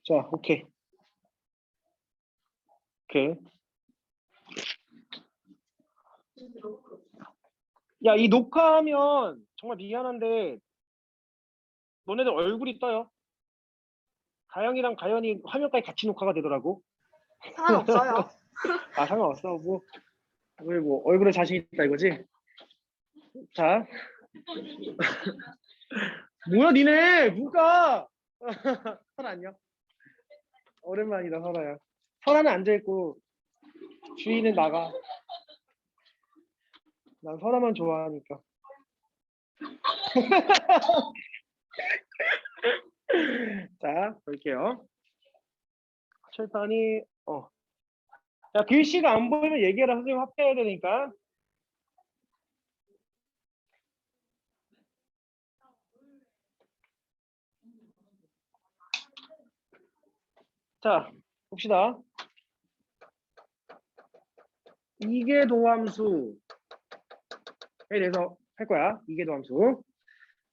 자, 오케이. 오케이. 야, 이 녹화하면 정말 미안한데 너네들 얼굴이 떠요. 가영이랑 가연이 화면까지 같이 녹화가 되더라고. 상관없어요. 아, 상관없어. 뭐 얼굴에 자신 있다 이거지? 자. 뭐야 니네 누가? 설아 안녕. 오랜만이다 설아야. 설아는 앉아있고 주희는 나가. 난 설아만 좋아하니까. 자 볼게요. 칠판이 야 글씨가 안 보이면 얘기해라. 선생님 합해야 되니까. 자 봅시다. 이계도함수에 대해서 할 거야. 이계도함수.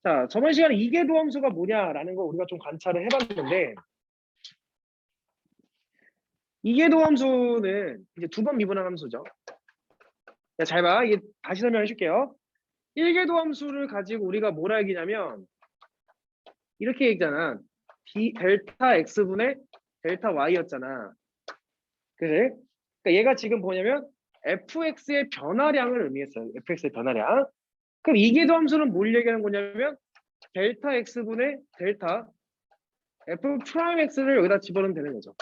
자 저번 시간에 이계도함수가 뭐냐라는 거 우리가 좀 관찰을 해봤는데, 이계도함수는 이제 두 번 미분한 함수죠. 자, 잘 봐. 이게 다시 설명해 줄게요. 1계도함수를 가지고 우리가 뭐라 얘기냐면 이렇게 얘기잖아. 델타 x분의 델타 y였잖아. 그래? 그러니까 얘가 지금 뭐냐면 fx의 변화량을 의미했어요. fx의 변화량. 그럼 이계도함수는 뭘 얘기하는 거냐면 델타 x분의 델타 f 프라임 x를 여기다 집어넣으면 되는 거죠.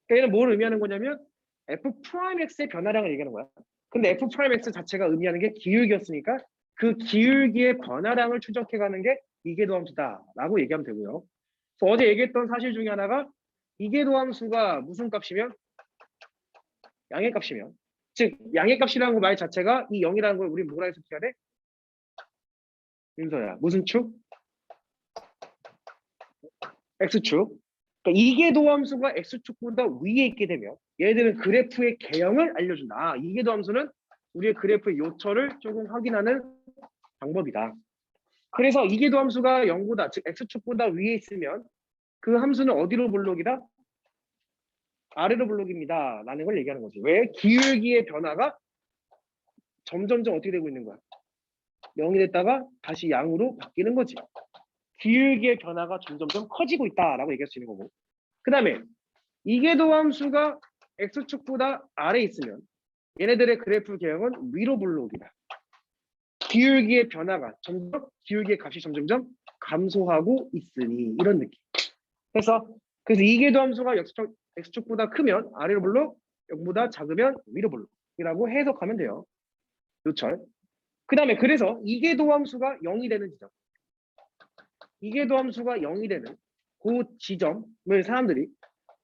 그러니까 얘는 뭘 의미하는 거냐면 f 프라임 x의 변화량을 얘기하는 거야. 근데 f 프라임 x 자체가 의미하는 게 기울기였으니까 그 기울기의 변화량을 추적해가는 게 이계도함수다라고 얘기하면 되고요. 그래서 어제 얘기했던 사실 중에 하나가 이계도함수가 무슨 값이면 양의 값이면, 즉 양의 값이라는 말 자체가 이 0이라는 걸 우리 뭐라 해석해야 돼? 윤서야 무슨 축? x축. 그러니까 이계도함수가 x축보다 위에 있게 되면 얘들은 그래프의 개형을 알려준다. 이계도함수는 우리의 그래프의 요철을 조금 확인하는 방법이다. 그래서 이계도함수가 0보다, 즉 x축보다 위에 있으면 그 함수는 어디로 볼록이다? 아래로 볼록입니다 라는 걸 얘기하는 거지. 왜? 기울기의 변화가 점점점 어떻게 되고 있는 거야? 0이 됐다가 다시 양으로 바뀌는 거지. 기울기의 변화가 점점점 커지고 있다라고 얘기할 수 있는 거고. 그 다음에 이계도함수가 x축보다 아래에 있으면 얘네들의 그래프 개형은 위로 볼록이다. 기울기의 변화가 점점, 기울기의 값이 점점점 감소하고 있으니 이런 느낌. 그래서 이계도함수가 x축보다 크면 아래로 볼록, 0보다 작으면 위로 볼록이라고 해석하면 돼요. 요철. 그 다음에 그래서 이계도함수가 0이 되는 지점, 이계도함수가 0이 되는 그 지점을 사람들이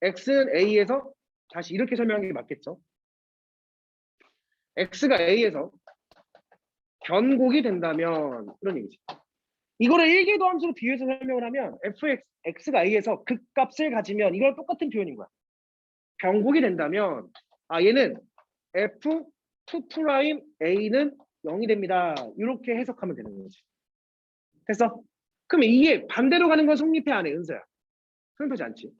x는 a에서 다시 이렇게 설명하는 게 맞겠죠. x가 a에서 변곡이 된다면 이런 얘기지. 이거를 1계도함수로 비교해서 설명을 하면 x가 a에서 극값을 가지면 이거랑 똑같은 표현인 거야. 변곡이 된다면 얘는 f2' a는 0이 됩니다. 이렇게 해석하면 되는 거지. 됐어? 그러면 이게 반대로 가는 건 성립해 안 해, 은서야? 성립하지 않지.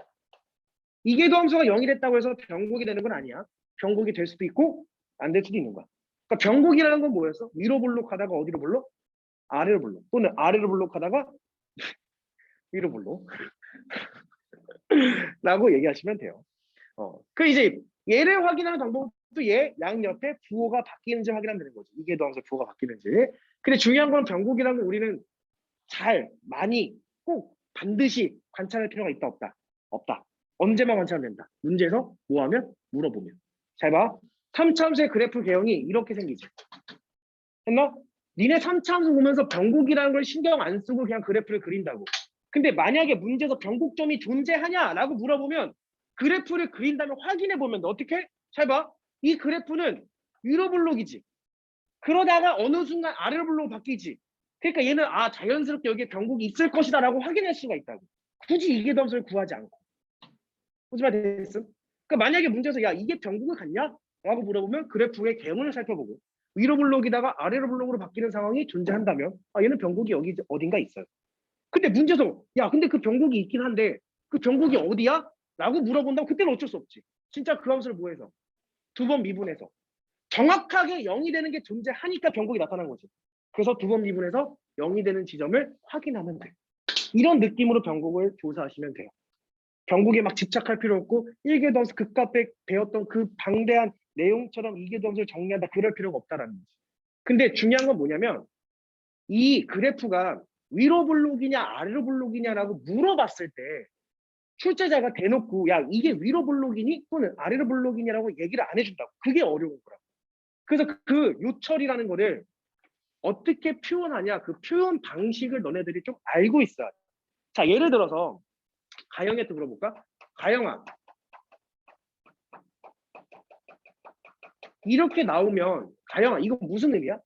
이계도함수가 0이 됐다고 해서 변곡이 되는 건 아니야. 변곡이 될 수도 있고 안 될 수도 있는 거야. 그러니까 변곡이라는 건 뭐였어? 위로 볼록하다가 어디로 볼록? 아래로 볼록. 또는 아래로 볼록하다가 위로 볼록. 라고 얘기하시면 돼요. 그 이제 얘를 확인하는 방법도 양 옆에 부호가 바뀌는지 확인하면 되는 거지. 이계도함수 부호가 바뀌는지. 근데 중요한 건 변곡이라는 건 우리는 많이 꼭 반드시 관찰할 필요가 있다 없다? 없다. 언제만 관찰하면 된다. 문제에서 뭐하면? 물어보면. 잘 봐. 3차함수의 그래프 개형이 이렇게 생기지. 했나? 니네 3차함수 보면서 변곡이라는 걸 신경 안 쓰고 그냥 그래프를 그린다고. 근데 만약에 문제에서 변곡점이 존재하냐라고 물어보면 그래프를 그린다면 확인해보면 어떻게? 잘 봐. 이 그래프는 위로 블록이지. 그러다가 어느 순간 아래로 블록으로 바뀌지. 그러니까 얘는 자연스럽게 여기에 변곡이 있을 것이다 라고 확인할 수가 있다고. 굳이 이계도함수를 구하지 않고. 무슨 말 됐음? 그러니까 만약에 문제에서 이게 변곡을 갖냐? 라고 물어보면 그래프의 개문을 살펴보고 위로 블록이다가 아래로 블록으로 바뀌는 상황이 존재한다면 얘는 변곡이 여기 어딘가 있어요. 근데 문제도 야 근데 그 변곡이 있긴 한데 그 변곡이 어디야? 라고 물어본다면 그때는 어쩔 수 없지. 진짜 그 함수를 뭐해서 두 번 미분해서 정확하게 0이 되는 게 존재하니까 변곡이 나타난 거지. 그래서 두 번 미분해서 0이 되는 지점을 확인하면 돼. 이런 느낌으로 변곡을 조사하시면 돼요. 변곡에 막 집착할 필요 없고 일계도함수 극과 백 배웠던 그 방대한 내용처럼 이계도함수를 정리한다 그럴 필요가 없다라는 거지. 근데 중요한 건 뭐냐면 이 그래프가 위로 블록이냐 아래로 블록이냐라고 물어봤을 때 출제자가 대놓고 야 이게 위로 블록이니 또는 아래로 블록이냐라고 얘기를 안 해준다고. 그게 어려운 거라고. 그래서 그 요철이라는 거를 어떻게 표현하냐 그 표현 방식을 너네들이 좀 알고 있어야 돼. 자 예를 들어서 가영이한테 물어볼까? 가영아 이렇게 나오면 가영아 이거 무슨 의미야?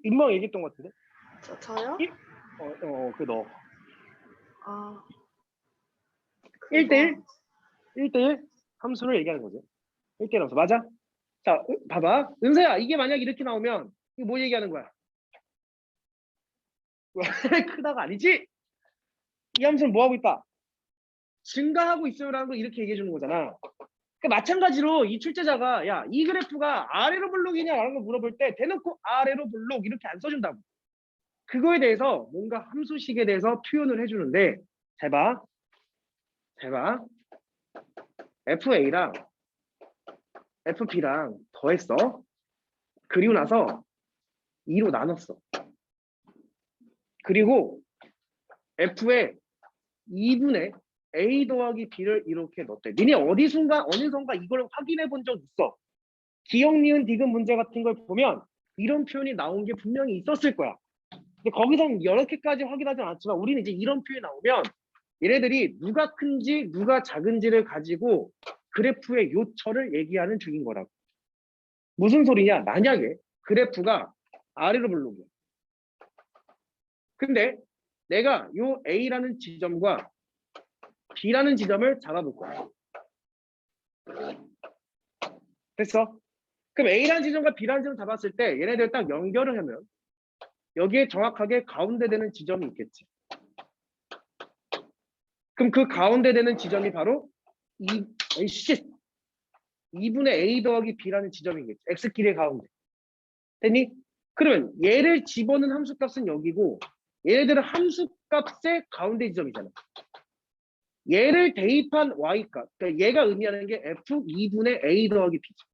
임마가 얘기했던 것 같은데? 저요? 그 너. 아, 1대1? 그거 1대1 함수를 얘기하는 거죠. 1대1 함수. 맞아? 자, 봐봐. 은서야, 이게 만약 이렇게 나오면 이거 뭐 얘기하는 거야? 크다가 아니지? 이 함수는 뭐 하고 있다? 증가하고 있어요라는 걸 이렇게 얘기해 주는 거잖아. 그러니까 마찬가지로 이 출제자가 야, 이 그래프가 아래로 블록이냐라는 걸 물어볼 때 대놓고 아래로 블록 이렇게 안 써준다고. 그거에 대해서 뭔가 함수식에 대해서 표현을 해주는데 잘 봐. 잘 봐. FA랑 FP랑 더했어. 그리고 나서 2로 나눴어. 그리고 F에 2분의 A 더하기 B를 이렇게 넣었대. 니네 어디선가 이걸 확인해 본 적 있어. 기억, 니은, 디귿 문제 같은 걸 보면 이런 표현이 나온 게 분명히 있었을 거야. 근데 거기서는 여러 개까지 확인하지 않았지만 우리는 이제 이런 표현이 나오면 얘네들이 누가 큰지 누가 작은지를 가지고 그래프의 요철을 얘기하는 중인 거라고. 무슨 소리냐? 만약에 그래프가 아래로 블록이야. 근데 내가 요 A라는 지점과 B라는 지점을 잡아볼 거야. 됐어? 그럼 A라는 지점과 B라는 지점 잡았을 때 얘네들 딱 연결을 하면 여기에 정확하게 가운데 되는 지점이 있겠지. 그럼 그 가운데 되는 지점이 바로 2분의 A 더하기 B라는 지점이겠지. X길의 가운데. 됐니? 그러면 얘를 집어넣은 함수값은 여기고 얘네들은 함수값의 가운데 지점이잖아. 얘를 대입한 Y값. 그러니까 얘가 의미하는 게 F2분의 A 더하기 B죠.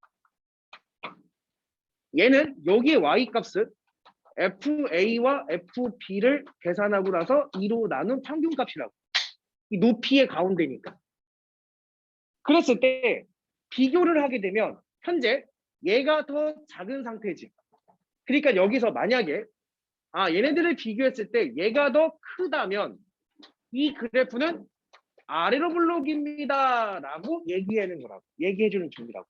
얘는 여기의 Y값은 FA와 FB를 계산하고 나서 2로 나눈 평균값이라고. 이 높이의 가운데니까. 그랬을 때 비교를 하게 되면 현재 얘가 더 작은 상태지. 그러니까 여기서 만약에 얘네들을 비교했을 때 얘가 더 크다면 이 그래프는 아래로 블록입니다 라고 얘기하는 거라고. 얘기해주는 중이라고.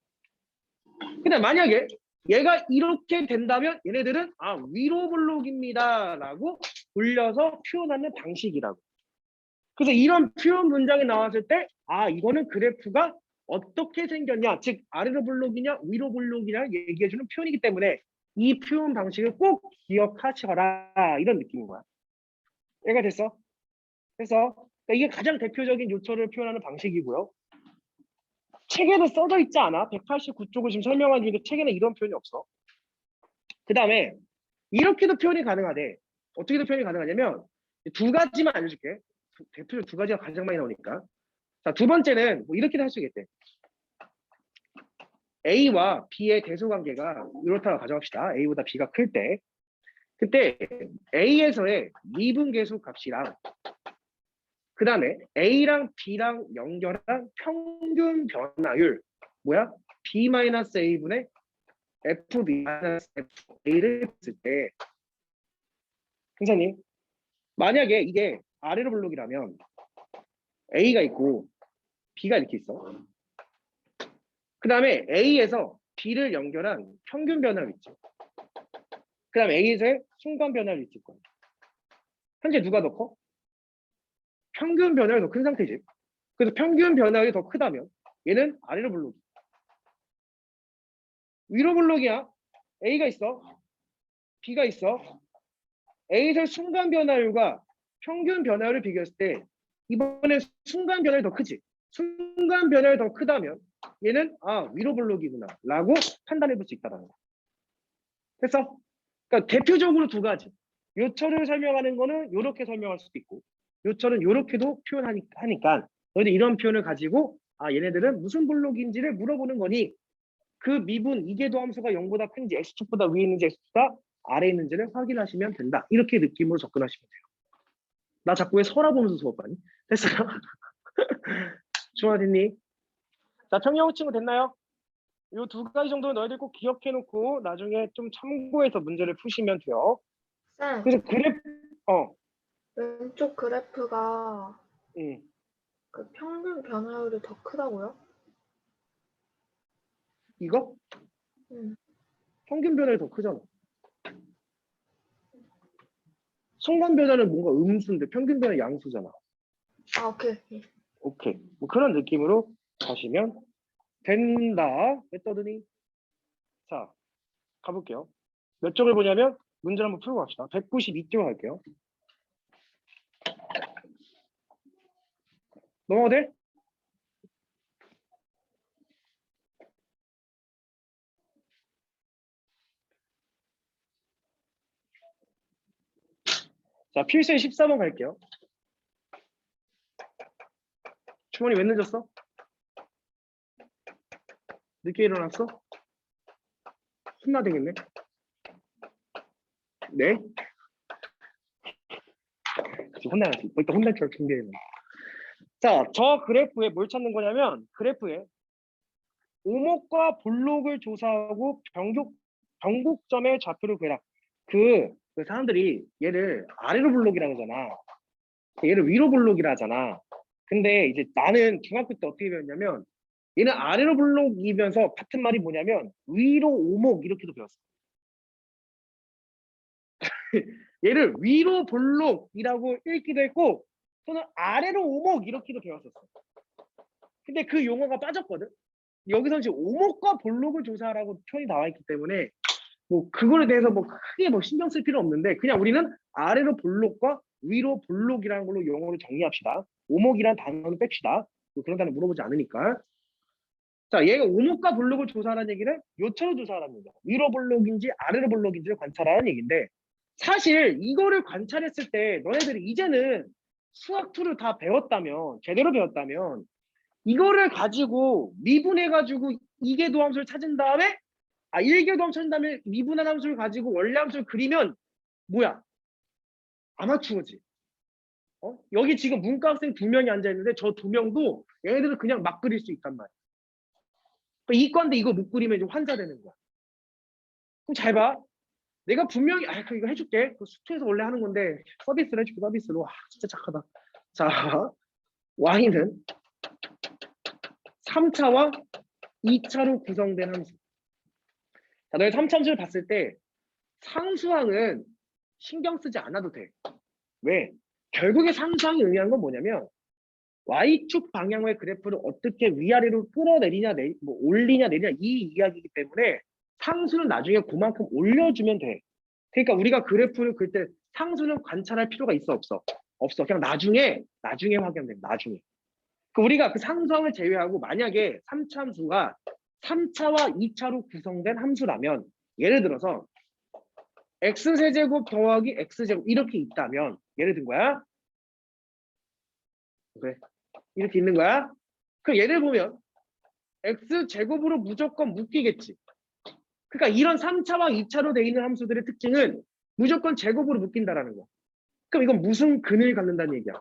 근데 만약에 얘가 이렇게 된다면 얘네들은 위로 블록입니다 라고 돌려서 표현하는 방식이라고. 그래서 이런 표현 문장이 나왔을 때 이거는 그래프가 어떻게 생겼냐, 즉 아래로 블록이냐 위로 블록이냐 얘기해주는 표현이기 때문에 이 표현 방식을 꼭 기억하셔라 이런 느낌인 거야. 얘가 됐어? 그래서 이게 가장 대표적인 요철을 표현하는 방식이고요. 책에도 써져 있지 않아? 189쪽을 지금 설명한 중인데 책에는 이런 표현이 없어. 그 다음에 이렇게도 표현이 가능하대. 어떻게도 표현이 가능하냐면 두 가지만 알려줄게. 대표적으로 두 가지가 가장 많이 나오니까. 자, 두 번째는 뭐 이렇게도 할 수 있겠대. A와 B의 대소관계가 이렇다고 가정합시다. A보다 B가 클 때. 그때 A에서의 미분계수 값이랑 그 다음에 A랑 B랑 연결한 평균 변화율 뭐야? B-A분의 FB-FA를 했을 때 형사님 만약에 이게 아래로 블록이라면 A가 있고 B가 이렇게 있어. 그 다음에 A에서 B를 연결한 평균 변화율 있지. 그 다음에 A에서의 순간 변화율 있을 거야. 현재 누가 더 커? 평균 변화율이 더 큰 상태지. 그래서 평균 변화율이 더 크다면 얘는 아래로 블록이. 위로 블록이야. A가 있어. B가 있어. A에서 순간 변화율과 평균 변화율을 비교했을 때 이번에 순간 변화율이 더 크지. 순간 변화율이 더 크다면 얘는 위로 블록이구나 라고 판단해 볼 수 있다는 거야. 됐어? 그러니까 대표적으로 두 가지. 요철을 설명하는 거는 이렇게 설명할 수도 있고 요철은 이렇게도 표현하니까 너희들 이런 표현을 가지고 얘네들은 무슨 블록인지를 물어보는 거니 그 미분 이계도 함수가 0보다 큰지 x축보다 위에 있는지 x축보다 아래에 있는지를 확인하시면 된다. 이렇게 느낌으로 접근하시면 돼요. 나 자꾸 왜 서라보면서 수업하니? 됐어요? 중화됐니? 자, 평형 친구 됐나요? 이 두 가지 정도는 너희들 꼭 기억해 놓고 나중에 좀 참고해서 문제를 푸시면 돼요. 쌤, 그래서 그래프, 왼쪽 그래프가 음, 그 평균 변화율이 더 크다고요? 이거? 음. 평균 변화율이 더 크잖아. 순간 변화는 뭔가 음수인데 평균 변화 양수잖아. 오케이. 오케이. 뭐 그런 느낌으로 가시면 된다. 메더드니. 자, 가볼게요. 몇 쪽을 보냐면 문제를 한번 풀고 갑시다. 192쪽 할게요. 넘어가도 돼? 자, 필수의 14번 갈게요. 주머니 왜 늦었어? 늦게 일어났어? 혼나되겠네. 네? 지금 혼나야지. 뭐 이따 혼날 줄 준비해. 자, 저 그래프에 뭘 찾는 거냐면 그래프에 오목과 볼록을 조사하고 변곡점의 좌표를 구해라. 그 사람들이 얘를 아래로 볼록이라고 하잖아. 얘를 위로 볼록이라 하잖아. 근데 이제 나는 중학교 때 어떻게 배웠냐면 얘는 아래로 볼록이면서 같은 말이 뭐냐면 위로 오목 이렇게도 배웠어. 얘를 위로 볼록이라고 읽기도 했고 또는 아래로 오목 이렇게도 배웠었어. 근데 그 용어가 빠졌거든. 여기서 지금 오목과 볼록을 조사하라고 표현이 나와 있기 때문에 뭐 그거에 대해서 뭐 크게 뭐 신경 쓸 필요 없는데 그냥 우리는 아래로 볼록과 위로 볼록이라는 걸로 용어를 정리합시다. 오목이란 단어는 뺍시다. 뭐 그런 단어 물어보지 않으니까. 자, 얘가 오목과 볼록을 조사하라는 얘기는 요처로 조사하라는 얘기야. 위로 볼록인지 아래로 볼록인지를 관찰하라는 얘기인데 사실 이거를 관찰했을 때 너네들이 이제는 수학 툴을 다 배웠다면 제대로 배웠다면 이거를 가지고 미분해가지고 이계도함수를 찾은 다음에 일계도함수 찾은 다음에 미분한 함수를 가지고 원래 함수를 그리면 뭐야? 아마추어지. 여기 지금 문과 학생 2명이 앉아있는데 저 2명도 얘네들은 그냥 막 그릴 수 있단 말이야. 그러니까 이과인데 이거 못 그리면 이제 환자되는 거야. 그럼 잘 봐. 내가 분명히 그 이거 해줄게. 그 수투에서 원래 하는 건데 서비스를 해줄게. 서비스로. 진짜 착하다. 자, y는 3차와 2차로 구성된 함수. 자, 너희 3차 함수를 봤을 때 상수항은 신경 쓰지 않아도 돼. 왜? 결국에 상수항이 의미하는 건 뭐냐면 Y축 방향의 그래프를 어떻게 위아래로 끌어내리냐, 뭐 올리냐, 내리냐 이 이야기이기 때문에 상수는 나중에 그만큼 올려주면 돼. 그러니까 우리가 그래프를 그릴 때 상수는 관찰할 필요가 있어, 없어? 없어. 그냥 나중에 확인하면 돼. 나중에. 우리가 그 상수항을 제외하고 만약에 3차 함수가 3차와 2차로 구성된 함수라면 예를 들어서 x세제곱 더하기 x제곱 이렇게 있다면 예를 든 거야. 그래. 이렇게 있는 거야. 그 예를 보면 x제곱으로 무조건 묶이겠지. 그러니까 이런 3차와 2차로 돼 있는 함수들의 특징은 무조건 제곱으로 묶인다라는 거. 그럼 이건 무슨 근을 갖는다는 얘기야?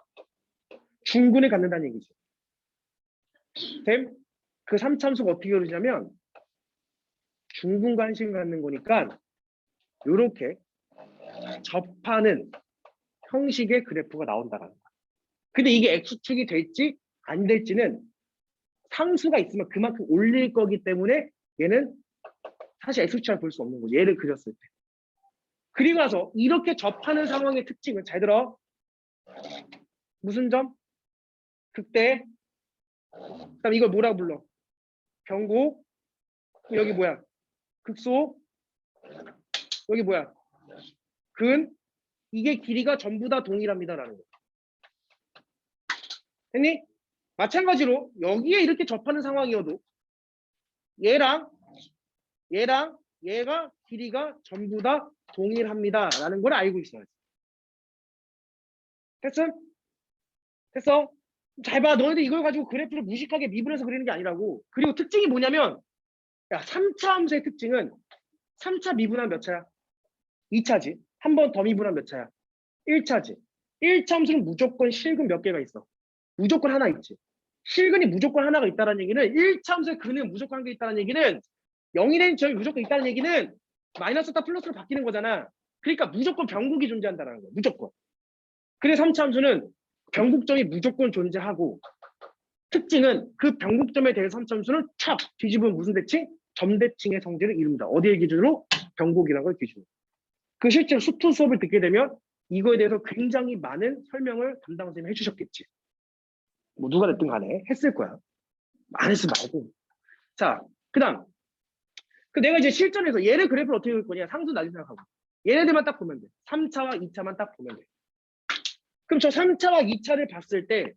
중근을 갖는다는 얘기지. 됨? 그 3차 함수가 어떻게 그러냐면 중근 관심 갖는 거니까 이렇게 접하는 형식의 그래프가 나온다라는 거야. 근데 이게 x축이 될지 안 될지는 상수가 있으면 그만큼 올릴 거기 때문에 얘는 사실 x축을 볼 수 없는 거지. 얘를 그렸을 때. 그리고 나서 이렇게 접하는 상황의 특징은 잘 들어. 무슨 점? 극대. 그다음 이걸 뭐라고 불러? 변곡. 여기 뭐야? 극소. 여기 뭐야? 근, 이게 길이가 전부 다 동일합니다라는 거. 됐니? 마찬가지로 여기에 이렇게 접하는 상황이어도 얘랑 얘가 길이가 전부 다 동일합니다라는 걸 알고 있어야지. 됐어? 됐어? 잘 봐. 너희들 이걸 가지고 그래프를 무식하게 미분해서 그리는 게 아니라고. 그리고 특징이 뭐냐면 야, 3차 함수의 특징은 3차 미분하면 몇 차야? 2차지. 한 번 더 미분하면 몇 차야? 1차지. 1차 함수는 무조건 실근 몇 개가 있어? 무조건 하나 있지. 실근이 무조건 하나가 있다는 얘기는 1차 함수의 근은 무조건 한 개 있다는 얘기는 0이 되는 점이 무조건 있다는 얘기는 마이너스다 플러스로 바뀌는 거잖아. 그러니까 무조건 변곡이 존재한다는 거야. 무조건. 그래서 3차 함수는 변곡점이 무조건 존재하고 특징은 그 변곡점에 대해서 3차 함수는 촥 뒤집으면 무슨 대칭? 점대칭의 성질을 이룹니다. 어디의 기준으로? 변곡이라는 걸 기준으로. 그 실제로 수투 수업을 듣게 되면 이거에 대해서 굉장히 많은 설명을 담당 선생님이 해주셨겠지. 뭐 누가 됐든 간에 했을 거야. 안 했으면 말고. 자, 그 다음. 내가 이제 실전에서 얘를 그래프를 어떻게 그릴 거냐. 상수 나중에 생각하고. 얘네들만 딱 보면 돼. 3차와 2차만 딱 보면 돼. 그럼 저 3차와 2차를 봤을 때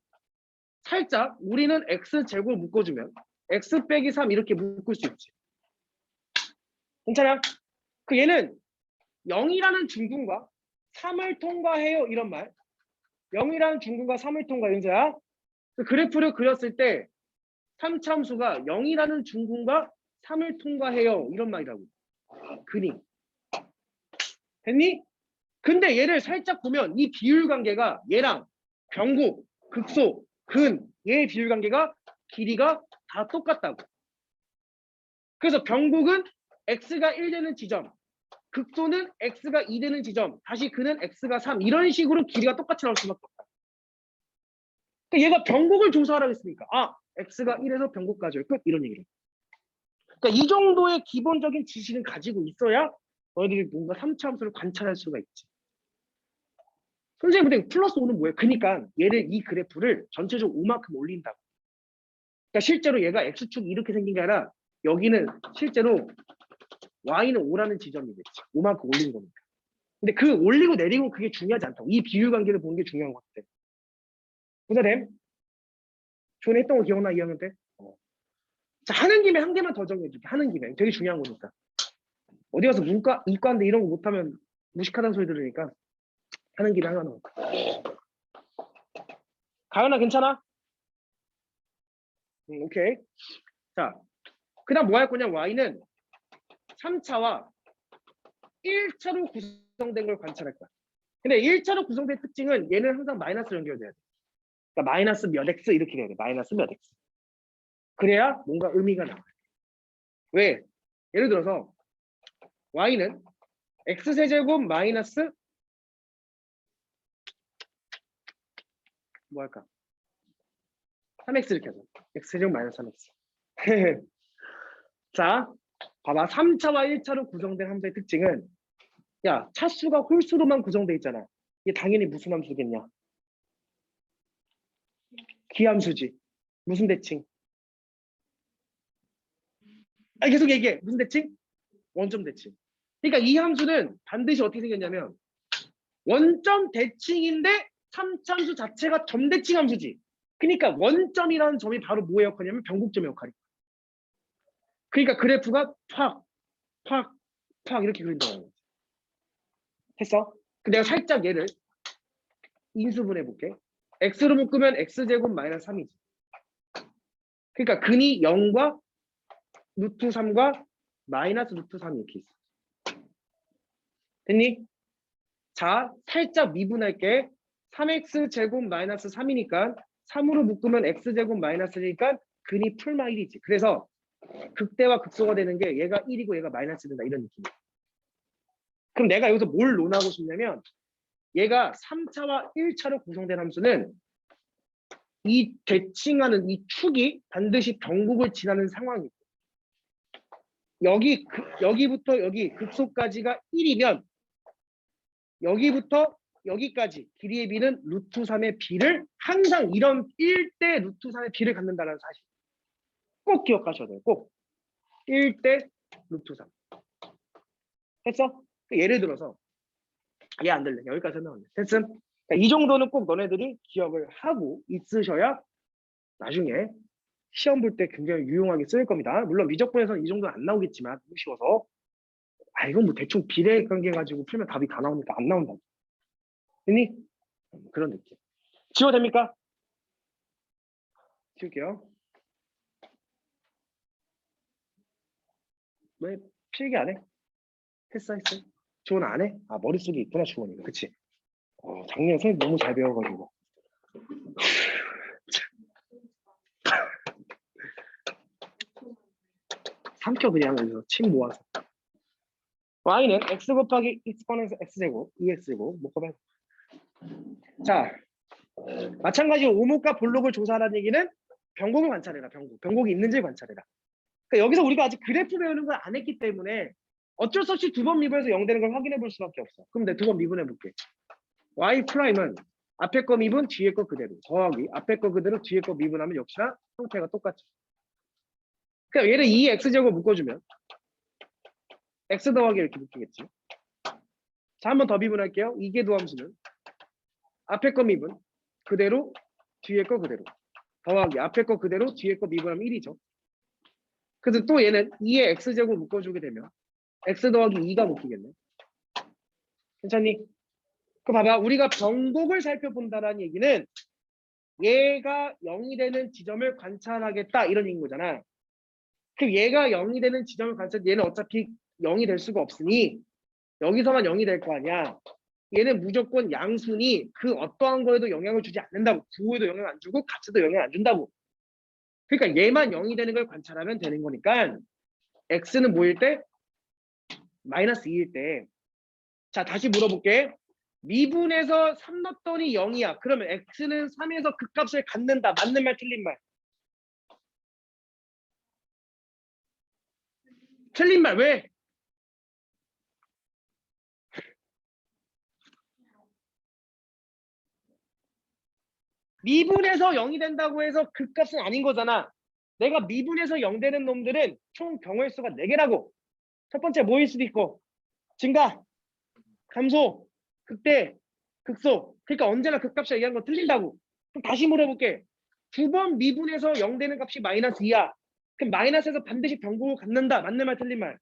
살짝 우리는 x제곱을 묶어주면 x 빼기 3 이렇게 묶을 수 있지. 괜찮아? 그 얘는 0이라는 중근과 3을 통과해요. 이런 말. 0이라는 중근과 3을 통과해. 은재야. 그 그래프를 그렸을 때 3차 함수가 0이라는 중근과 3을 통과해요. 이런 말이라고. 근이. 됐니? 근데 얘를 살짝 보면 이 비율 관계가 얘랑 변곡, 극소, 근, 얘의 비율 관계가 길이가 다 똑같다고. 그래서 변곡은 x가 1 되는 지점, 극소는 x가 2 되는 지점, 다시 근은 x가 3 이런 식으로 길이가 똑같이 나올 수밖에 없다. 그러니까 얘가 변곡을 조사하라고 했으니까 x가 1에서 변곡까지 끝 이런 얘기를. 그러니까 이 정도의 기본적인 지식은 가지고 있어야 너희들이 뭔가 3차 함수를 관찰할 수가 있지. 선생님 근데 플러스 5는 뭐예요? 그러니까 얘를 이 그래프를 전체적으로 5만큼 올린다고. 그러니까 실제로 얘가 x축이 이렇게 생긴 게 아니라 여기는 실제로 y는 5라는 지점이겠지. 5만큼 올린 거니까. 근데 그 올리고 내리고 그게 중요하지 않다고. 이 비율 관계를 보는 게 중요한 것 같아. 부자됨? 전에 했던 거 기억나? 2학년 때? 자, 하는 김에 한 개만 더 정해줄게. 하는 김에. 되게 중요한 거니까. 어디 가서 문과, 이과인데 이런 거 못하면 무식하다는 소리 들으니까 하는 김에 하나 넣어. 가연아 괜찮아? 오케이. 자, 그 다음 뭐 할 거냐? y는 3차와 1차로 구성된 걸 관찰할 거야. 근데 1차로 구성된 특징은 얘는 항상 마이너스로 연결돼야 돼. 그러니까 마이너스 몇 x 이렇게 돼야 돼. 마이너스 몇 x. 그래야 뭔가 의미가 나와요. 왜? 예를 들어서 y는 x세제곱 마이너스 뭐 할까? 3x 이렇게 하자. x세제곱 마이너스 3x. 자, 봐봐. 3차와 1차로 구성된 함수의 특징은 야, 차수가 홀수로만 구성돼 있잖아. 이게 당연히 무슨 함수겠냐? 기함수지. 무슨 대칭? 계속 얘기해. 무슨 대칭? 원점 대칭. 그러니까 이 함수는 반드시 어떻게 생겼냐면 원점 대칭인데 3차 함수 자체가 점대칭 함수지. 그러니까 원점이라는 점이 바로 뭐의 역할이냐면 변곡점의 역할이야. 그러니까 그래프가 팍 이렇게 그린다는 거지. 했어? 내가 살짝 얘를 인수분해 볼게. x로 묶으면 x제곱 마이너스 3이지. 그러니까 근이 0과 루트 3과 마이너스 루트 3 이렇게 있어. 됐니? 자, 살짝 미분할게. 3x 제곱 마이너스 3이니까 3으로 묶으면 x제곱 마이너스니까 근이 풀마 1이지. 그래서 극대와 극소가 되는 게 얘가 1이고 얘가 마이너스 된다 이런 느낌이야. 그럼 내가 여기서 뭘 논하고 싶냐면 얘가 3차와 1차로 구성된 함수는 이 대칭하는 이 축이 반드시 변곡을 지나는 상황이고 여기부터 여기 극소까지가 1이면 여기부터 여기까지 길이의 비는 루트 3의 비를 항상 이런 1대 루트 3의 비를 갖는다는 사실 꼭 기억하셔야 돼요. 꼭 1대 루트 3 했어? 예를 들어서 얘 안 들래. 여기까지 나왔네. 됐음. 그러니까 이 정도는 꼭 너네들이 기억을 하고 있으셔야 나중에 시험 볼 때 굉장히 유용하게 쓰일 겁니다. 물론 미적분에서는 이 정도는 안 나오겠지만 너무 쉬워서 이건 뭐 대충 비례 관계 가지고 풀면 답이 다 나오니까 안 나온다. 됐니? 그런 느낌. 지워 됩니까? 지울게요. 왜 필기 안 해? 했어. 주원 안 해? 머릿속에 있구나 주원이가. 그치? 작년 선생님 너무 잘 배워가지고. 삼켜 그냥 여기서 침 모아서. y는 x 곱하기 exponential x제곱 2x제곱 묶어봐. 자, 마찬가지로 오목과 볼록을 조사하라는 얘기는 변곡을 관찰해라. 변곡이 있는지 관찰해라. 그러니까 여기서 우리가 아직 그래프 배우는 걸 안 했기 때문에 어쩔 수 없이 두 번 미분해서 0되는 걸 확인해 볼 수밖에 없어. 그럼 내가 두 번 미분해 볼게. y 프라임은 앞에 거 미분 뒤에 거 그대로 더하기 앞에 거 그대로 뒤에 거 미분하면 역시나 형태가 똑같죠. 그러니까 얘를 2x제곱 묶어주면 x 더하기 이렇게 묶이겠지. 자, 한 번 더 미분할게요. 이계도함수는 앞에 거 미분 그대로 뒤에 거 그대로 더하기 앞에 거 그대로 뒤에 거 미분하면 1이죠. 그래서 또 얘는 2의 x제곱 묶어주게 되면 x 더하기 2가 묶이겠네. 괜찮니? 그 봐봐. 우리가 변곡을 살펴본다라는 얘기는 얘가 0이 되는 지점을 관찰하겠다 이런 얘기인 거잖아. 그럼 얘가 0이 되는 지점을 관찰 얘는 어차피 0이 될 수가 없으니 여기서만 0이 될 거 아니야. 얘는 무조건 양순이 그 어떠한 거에도 영향을 주지 않는다고. 부호에도 영향 안 주고 값에도 영향 안 준다고. 그러니까 얘만 0이 되는 걸 관찰하면 되는 거니까 x는 뭐일 때? 마이너스 2일 때. 자, 다시 물어볼게. 미분에서 3 넣었더니 0이야. 그러면 x는 3에서 그 값을 갖는다. 맞는 말 틀린 말? 틀린 말 왜? 미분에서 0이 된다고 해서 그 값은 아닌 거잖아. 내가 미분에서 0 되는 놈들은 총 경우의 수가 4개라고. 첫 번째 뭐일 수도 있고 증가, 감소, 극대, 극소. 그러니까 언제나 그 값을 얘기한 거 틀린다고. 그럼 다시 물어볼게. 두 번 미분에서 0 되는 값이 마이너스 2야. 그럼 마이너스에서 반드시 변곡을 갖는다. 맞는 말 틀린 말?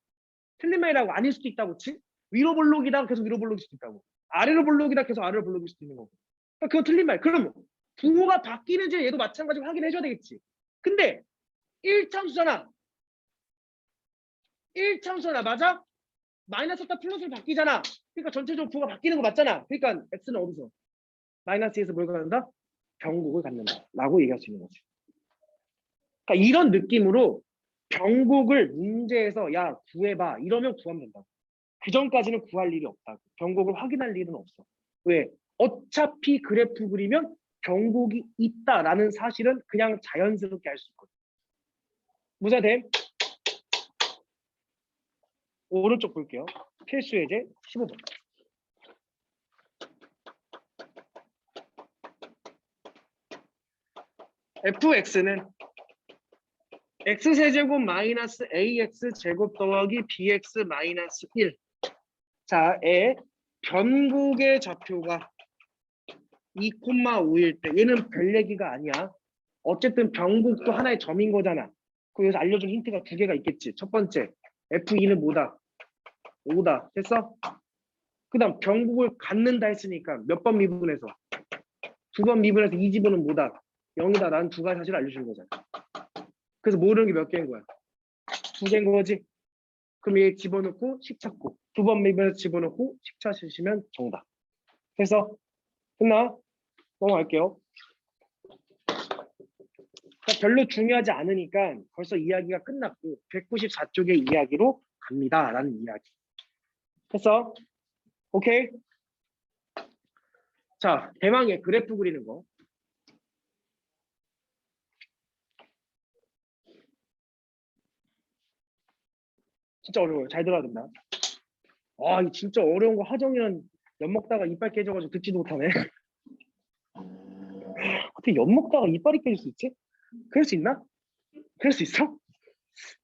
틀린 말이라고. 아닐 수도 있다고. 그치? 위로 볼록이다 계속 위로 볼록일 수도 있다고. 아래로 볼록이다 계속 아래로 볼록일 수도 있는 거고. 그러니까 그거 틀린 말. 그럼 부호가 바뀌는지 얘도 마찬가지로 확인해줘야 되겠지. 근데 1참수잖아. 1참수잖아. 맞아? 마이너스부터 플러스로 바뀌잖아. 그러니까 전체적으로 부호가 바뀌는 거 맞잖아. 그러니까 x는 어디서? 마이너스에서 뭘 갖는다? 변곡을 갖는다. 라고 얘기할 수 있는 거지. 그러니까 이런 느낌으로 변곡을 문제에서 야 구해봐 이러면 구하면 된다고. 그 전까지는 구할 일이 없다고. 변곡을 확인할 일은 없어. 왜? 어차피 그래프 그리면 변곡이 있다라는 사실은 그냥 자연스럽게 알 수 있거든. 무자됨. 오른쪽 볼게요. 필수 예제 15번. fx는 x세제곱 마이너스 ax 제곱 더하기 bx 마이너스 1. 자의 변곡의 좌표가 2,5일 때 얘는 별 얘기가 아니야. 어쨌든 변곡도 하나의 점인 거잖아. 그래서 알려준 힌트가 2개가 있겠지. 첫 번째 f2는 뭐다? 5다. 됐어? 그 다음 변곡을 갖는다 했으니까 몇 번 미분해서? 2번 미분해서 이 집어는 뭐다? 0이다. 라는 2가지 사실을 알려주는 거잖아. 그래서 모르는 게 몇 개인 거야? 2개인 거지. 그럼 얘 집어넣고 식 찾고 2번 미분해서 집어넣고 식 찾으시면 정답. 그래서 끝나? 넘어갈게요. 그러니까 별로 중요하지 않으니까 벌써 이야기가 끝났고 194쪽의 이야기로 갑니다. 라는 이야기. 됐어? 오케이? 자, 대망의 그래프 그리는 거. 진짜 어려워요. 잘 들어야 된다. 이 진짜 어려운 거 하정이는 엿 먹다가 이빨 깨져가지고 듣지도 못하네. 어떻게 엿 먹다가 이빨이 깨질 수 있지? 그럴 수 있나? 그럴 수 있어?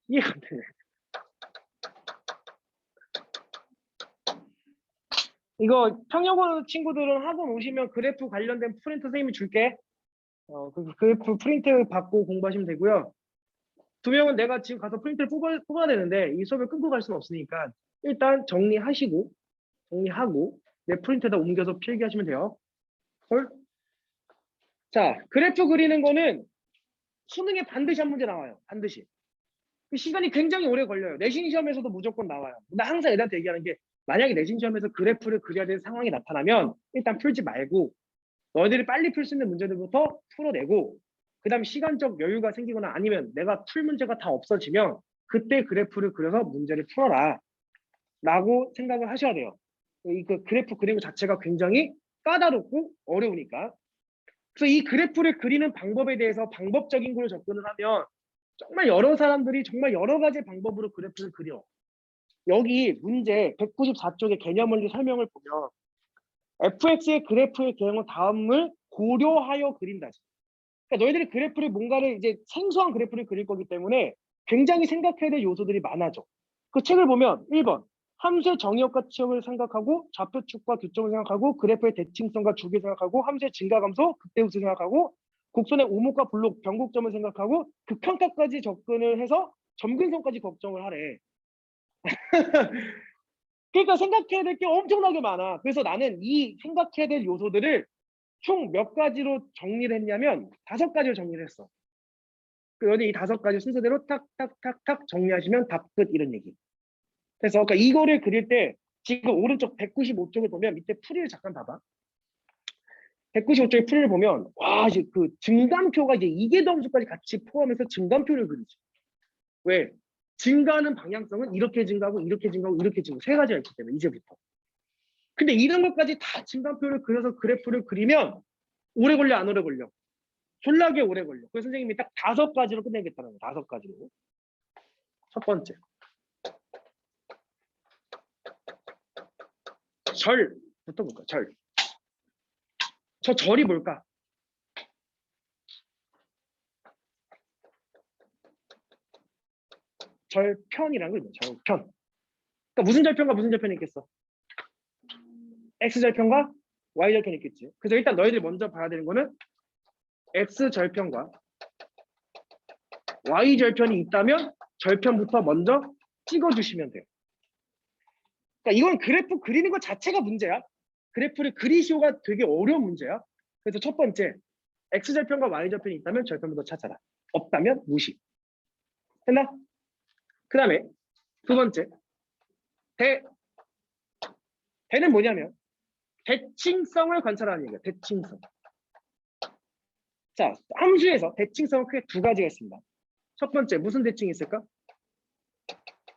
이해가 안 되네. 이거 평영고 친구들은 학원 오시면 그래프 관련된 프린트 선생님이 줄게. 그 그래프 프린트 받고 공부하시면 되고요. 두 명은 내가 지금 가서 프린트를 뽑아야 되는데 이 수업을 끊고 갈 수는 없으니까 일단 정리하고 내 프린트에다 옮겨서 필기하시면 돼요. 헐. 자, 그래프 그리는 거는 수능에 반드시 한 문제 나와요. 반드시. 그 시간이 굉장히 오래 걸려요. 내신 시험에서도 무조건 나와요. 나 항상 애들한테 얘기하는 게 만약에 내신 시험에서 그래프를 그려야 되는 상황이 나타나면 일단 풀지 말고 너희들이 빨리 풀 수 있는 문제들부터 풀어내고 그다음 시간적 여유가 생기거나 아니면 내가 풀 문제가 다 없어지면 그때 그래프를 그려서 문제를 풀어라 라고 생각을 하셔야 돼요. 그 그래프 그리는 것 자체가 굉장히 까다롭고 어려우니까. 그래서 이 그래프를 그리는 방법에 대해서 방법적인 걸로 접근을 하면 정말 여러 사람들이 정말 여러 가지 방법으로 그래프를 그려. 여기 문제 194쪽의 개념원리 설명을 보면 fx의 그래프의 개형은 다음을 고려하여 그린다. 그러니까 너희들이 그래프를 뭔가를 이제 생소한 그래프를 그릴 거기 때문에 굉장히 생각해야 될 요소들이 많아져. 그 책을 보면 1번 함수의 정의역과 치역을 생각하고 좌표축과 교점을 생각하고 그래프의 대칭성과 주기를 생각하고 함수의 증가감소, 극대흡수를 생각하고 곡선의 오목과 블록, 변곡점을 생각하고 극한값까지 접근을 해서 점근성까지 걱정을 하래. 그러니까 생각해야 될 게 엄청나게 많아. 그래서 나는 이 생각해야 될 요소들을 총 몇 가지로 정리를 했냐면 5가지로 정리를 했어. 여기 이 5가지 순서대로 탁탁탁탁 정리하시면 답 끝 이런 얘기. 그래서 그러니까 이거를 그릴 때 지금 오른쪽 195쪽을 보면 밑에 풀이를 잠깐 봐봐. 195쪽의 풀이를 보면 와 이제 그 증감표가 이제 이계도함수까지 같이 포함해서 증감표를 그리지. 왜? 증가하는 방향성은 이렇게 증가하고 이렇게 증가하고 이렇게 증가하고 3가지가 있기 때문에 이제부터. 근데 이런 것까지 다 증감표를 그려서 그래프를 그리면 오래 걸려 안 오래 걸려? 졸라게 오래 걸려. 그래서 선생님이 딱 5가지로 끝내겠다는 거야. 5가지로. 첫 번째. 절부터 볼까? 절. 저 절이 뭘까? 절편이라는 거 있네. 절편. 그러니까 무슨 절편과 무슨 절편이 있겠어? X절편과 Y절편이 있겠지. 그래서 일단 너희들이 먼저 봐야 되는 거는 X절편과 Y절편이 있다면 절편부터 먼저 찍어주시면 돼요. 그러니까 이건 그래프 그리는 것 자체가 문제야. 그래프를 그리시오가 되게 어려운 문제야. 그래서 첫 번째, X절편과 Y절편이 있다면 절편부터 찾아라. 없다면 무시. 됐나? 그 다음에 두 번째, 대는 뭐냐면 대칭성을 관찰하는 얘기야. 대칭성. 자, 함수에서 대칭성은 크게 2가지가 있습니다. 첫 번째, 무슨 대칭이 있을까?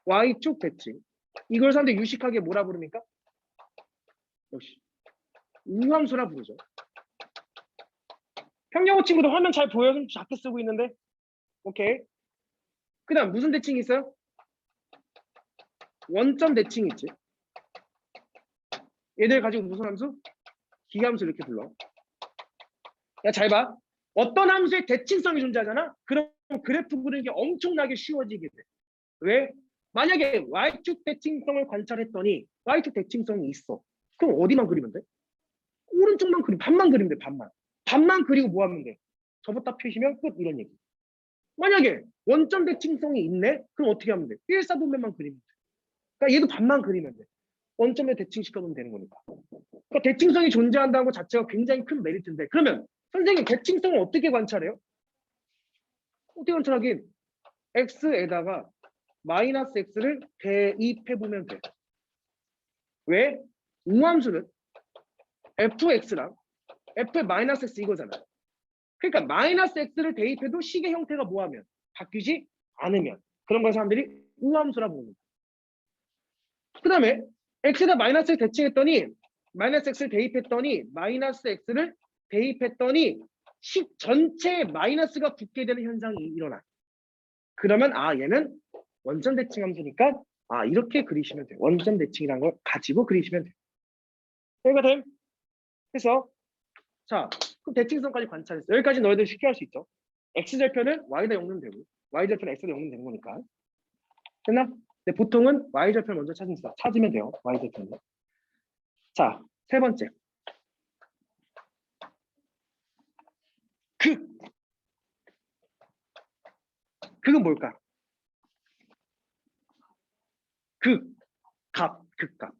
Y축 대칭. 이걸 사람들이 유식하게 뭐라 부릅니까? 역시 우함수라 부르죠. 평영호 친구도 화면 잘 보여? 좀 작게 쓰고 있는데. 오케이. 그 다음 무슨 대칭이 있어요? 원점 대칭이 있지. 얘들 가지고 무슨 함수? 기함수 이렇게 불러. 야, 잘 봐. 어떤 함수의 대칭성이 존재하잖아? 그럼 그래프 그리는 게 엄청나게 쉬워지게 돼. 왜? 만약에 Y축 대칭성을 관찰했더니 Y축 대칭성이 있어. 그럼 어디만 그리면 돼? 오른쪽만 그리면 반만 그리면 돼. 반만. 반만 그리고 뭐 하면 돼? 접었다 펴시면 끝 이런 얘기. 만약에 원점 대칭성이 있네? 그럼 어떻게 하면 돼? 1사분면만 그리면 돼. 그러니까 얘도 반만 그리면 돼. 원점에 대칭시켜놓으면 되는 거니까. 그러니까 대칭성이 존재한다는 것 자체가 굉장히 큰 메리트인데 그러면 선생님 대칭성을 어떻게 관찰해요? 어떻게 관찰하긴? x에다가 마이너스 x를 대입해보면 돼. 왜? 우함수는 fx랑 f의 마이너스 x 이거잖아요. 그러니까 마이너스 x를 대입해도 식의 형태가 뭐하면? 바뀌지 않으면. 그런 걸 사람들이 우함수라 부릅니다. 그 다음에 x에다 마이너스를 대칭했더니 마이너스 x를 대입했더니 마이너스 x를 대입했더니 식 전체에 마이너스가 붙게 되는 현상이 일어나. 그러면 얘는 원점 대칭 함수니까 이렇게 그리시면 돼요. 원점 대칭이라는 걸 가지고 그리시면 돼요. 여기가 됨. 그래서 자, 그럼 대칭성까지 관찰했어. 여기까지 너희들 쉽게 할 수 있죠. x절편은 y다 용면 되고 y절편은 x다 용면 되는 거니까. 됐나? 근데 보통은 y절편 먼저 찾으면 돼요. y절편은. 자, 세 번째. 극. 극은 뭘까? 극, 값, 극값.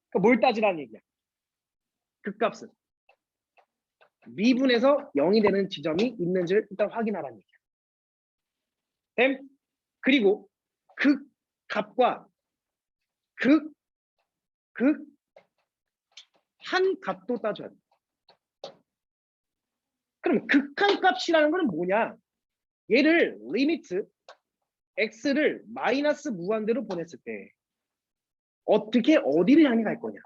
그러니까 뭘 따지라는 얘기야? 극값은 미분에서 0이 되는 지점이 있는지를 일단 확인하라는 얘기야. 됨? 그리고 극값과 한 값도 따져야 돼. 그럼 극한 값이라는 거는 뭐냐? 얘를 리미트 x를 마이너스 무한대로 보냈을 때 어떻게 어디를 향해 갈 거냐?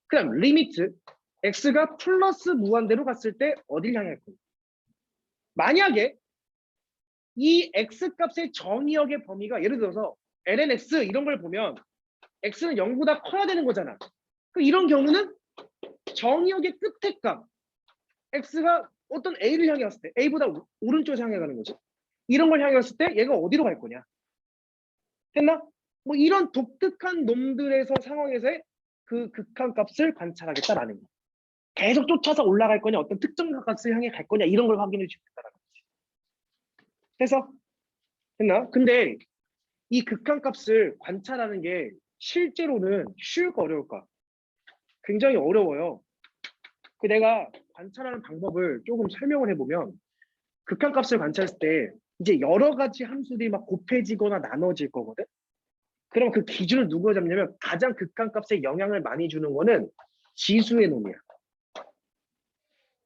그럼 리미트 x가 플러스 무한대로 갔을 때 어디를 향해 갈 거냐? 만약에 이 x 값의 정의역의 범위가 예를 들어서 lnx 이런 걸 보면 x는 0보다 커야 되는 거잖아. 이런 경우는 정의역의 끝의 값 x가 어떤 a를 향해 갔을 때 a보다 오른쪽에서 향해 가는 거지. 이런 걸 향해 갔을 때 얘가 어디로 갈 거냐? 됐나? 뭐 이런 독특한 놈들에서 상황에서의 그 극한 값을 관찰하겠다라는 거야. 계속 쫓아서 올라갈 거냐, 어떤 특정 값을 향해 갈 거냐 이런 걸 확인해 주겠다라는 거지. 그래서 됐나? 근데 이 극한 값을 관찰하는 게 실제로는 쉬울까 어려울까? 굉장히 어려워요. 내가 관찰하는 방법을 조금 설명을 해보면 극한값을 관찰했을 때 이제 여러 가지 함수들이 막 곱해지거나 나눠질 거거든. 그럼 그 기준을 누구가 잡냐면 가장 극한값에 영향을 많이 주는 거는 지수의 놈이야.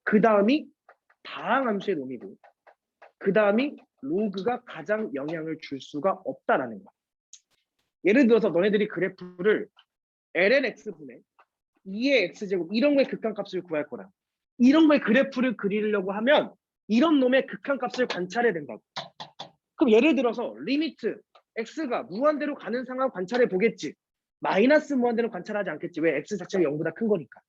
그 다음이 다항함수의 놈이고 그 다음이 로그가 가장 영향을 줄 수가 없다라는 거야. 예를 들어서 너네들이 그래프를 lnx분의 2의 x제곱 이런 거의 극한값을 구할 거라. 이런 거의 그래프를 그리려고 하면 이런 놈의 극한값을 관찰해야 된다고. 그럼 예를 들어서 리미트 x가 무한대로 가는 상황 관찰해 보겠지. 마이너스 무한대로 관찰하지 않겠지. 왜? x 자체가 0보다 큰 거니까.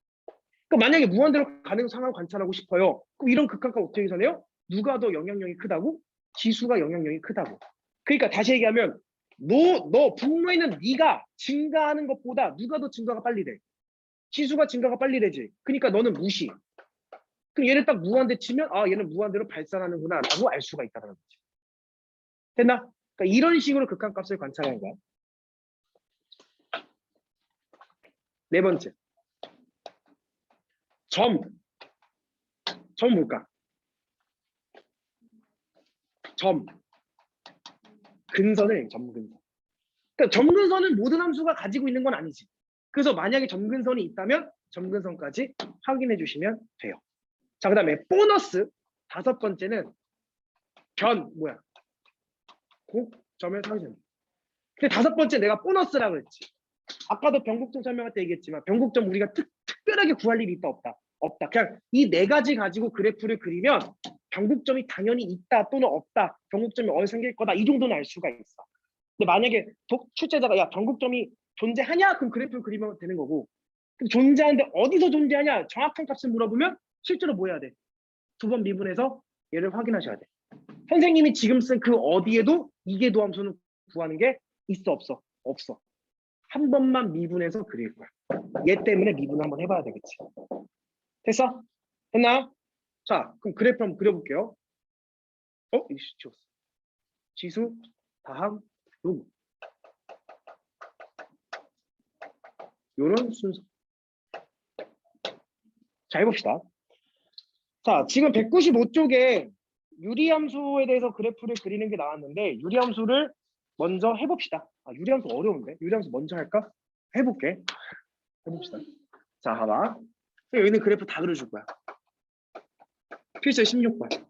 그럼 만약에 무한대로 가는 상황 관찰하고 싶어요. 그럼 이런 극한값 어떻게 계산해요? 누가 더 영향력이 크다고? 지수가 영향력이 크다고. 그러니까 다시 얘기하면 너 분모에 있는 네가 증가하는 것보다 누가 더 증가가 빨리 돼? 지수가 증가가 빨리 되지. 그러니까 너는 무시. 그럼 얘를 딱 무한대 치면 아 얘는 무한대로 발산하는구나 라고 알 수가 있다는 거지. 됐나? 그러니까 이런 식으로 극한값을 관찰하는 거야. 네 번째. 점 뭘까? 근선을 점근선. 그러니까 점근선은 모든 함수가 가지고 있는 건 아니지. 그래서 만약에 점근선이 있다면 점근선까지 확인해 주시면 돼요. 자, 그 다음에 보너스 다섯 번째는 곡점의 상승. 근데 다섯 번째 내가 보너스라고 했지. 아까도 변곡점 설명할 때 얘기했지만 변곡점 우리가 특별하게 구할 일이 있다 없다? 없다. 그냥 이 네 가지 가지고 그래프를 그리면 변곡점이 당연히 있다 또는 없다. 변곡점이 어디서 생길 거다. 이 정도는 알 수가 있어. 근데 만약에 출제자가 야 변곡점이 존재하냐? 그럼 그래프를 그리면 되는 거고. 그럼 존재하는데 어디서 존재하냐? 정확한 값을 물어보면 실제로 뭐 해야 돼? 두 번 미분해서 얘를 확인하셔야 돼. 선생님이 지금 쓴 그 어디에도 이계도함수는 구하는 게 있어 없어? 없어. 한 번만 미분해서 그릴 거야. 얘 때문에 미분 한번 해봐야 되겠지. 됐어? 됐나요? 자, 그럼 그래프 한번 그려볼게요. 이거 지웠어. 지수, 다항, 로그. 요런 순서. 자, 해봅시다. 자, 지금 195쪽에 유리함수에 대해서 그래프를 그리는 게 나왔는데 유리함수를 먼저 해봅시다. 유리함수 어려운데? 유리함수 먼저 할까? 해볼게. 해봅시다. 자, 봐봐. 여기는 그래프 다 그려줄 거야. 필수 16번.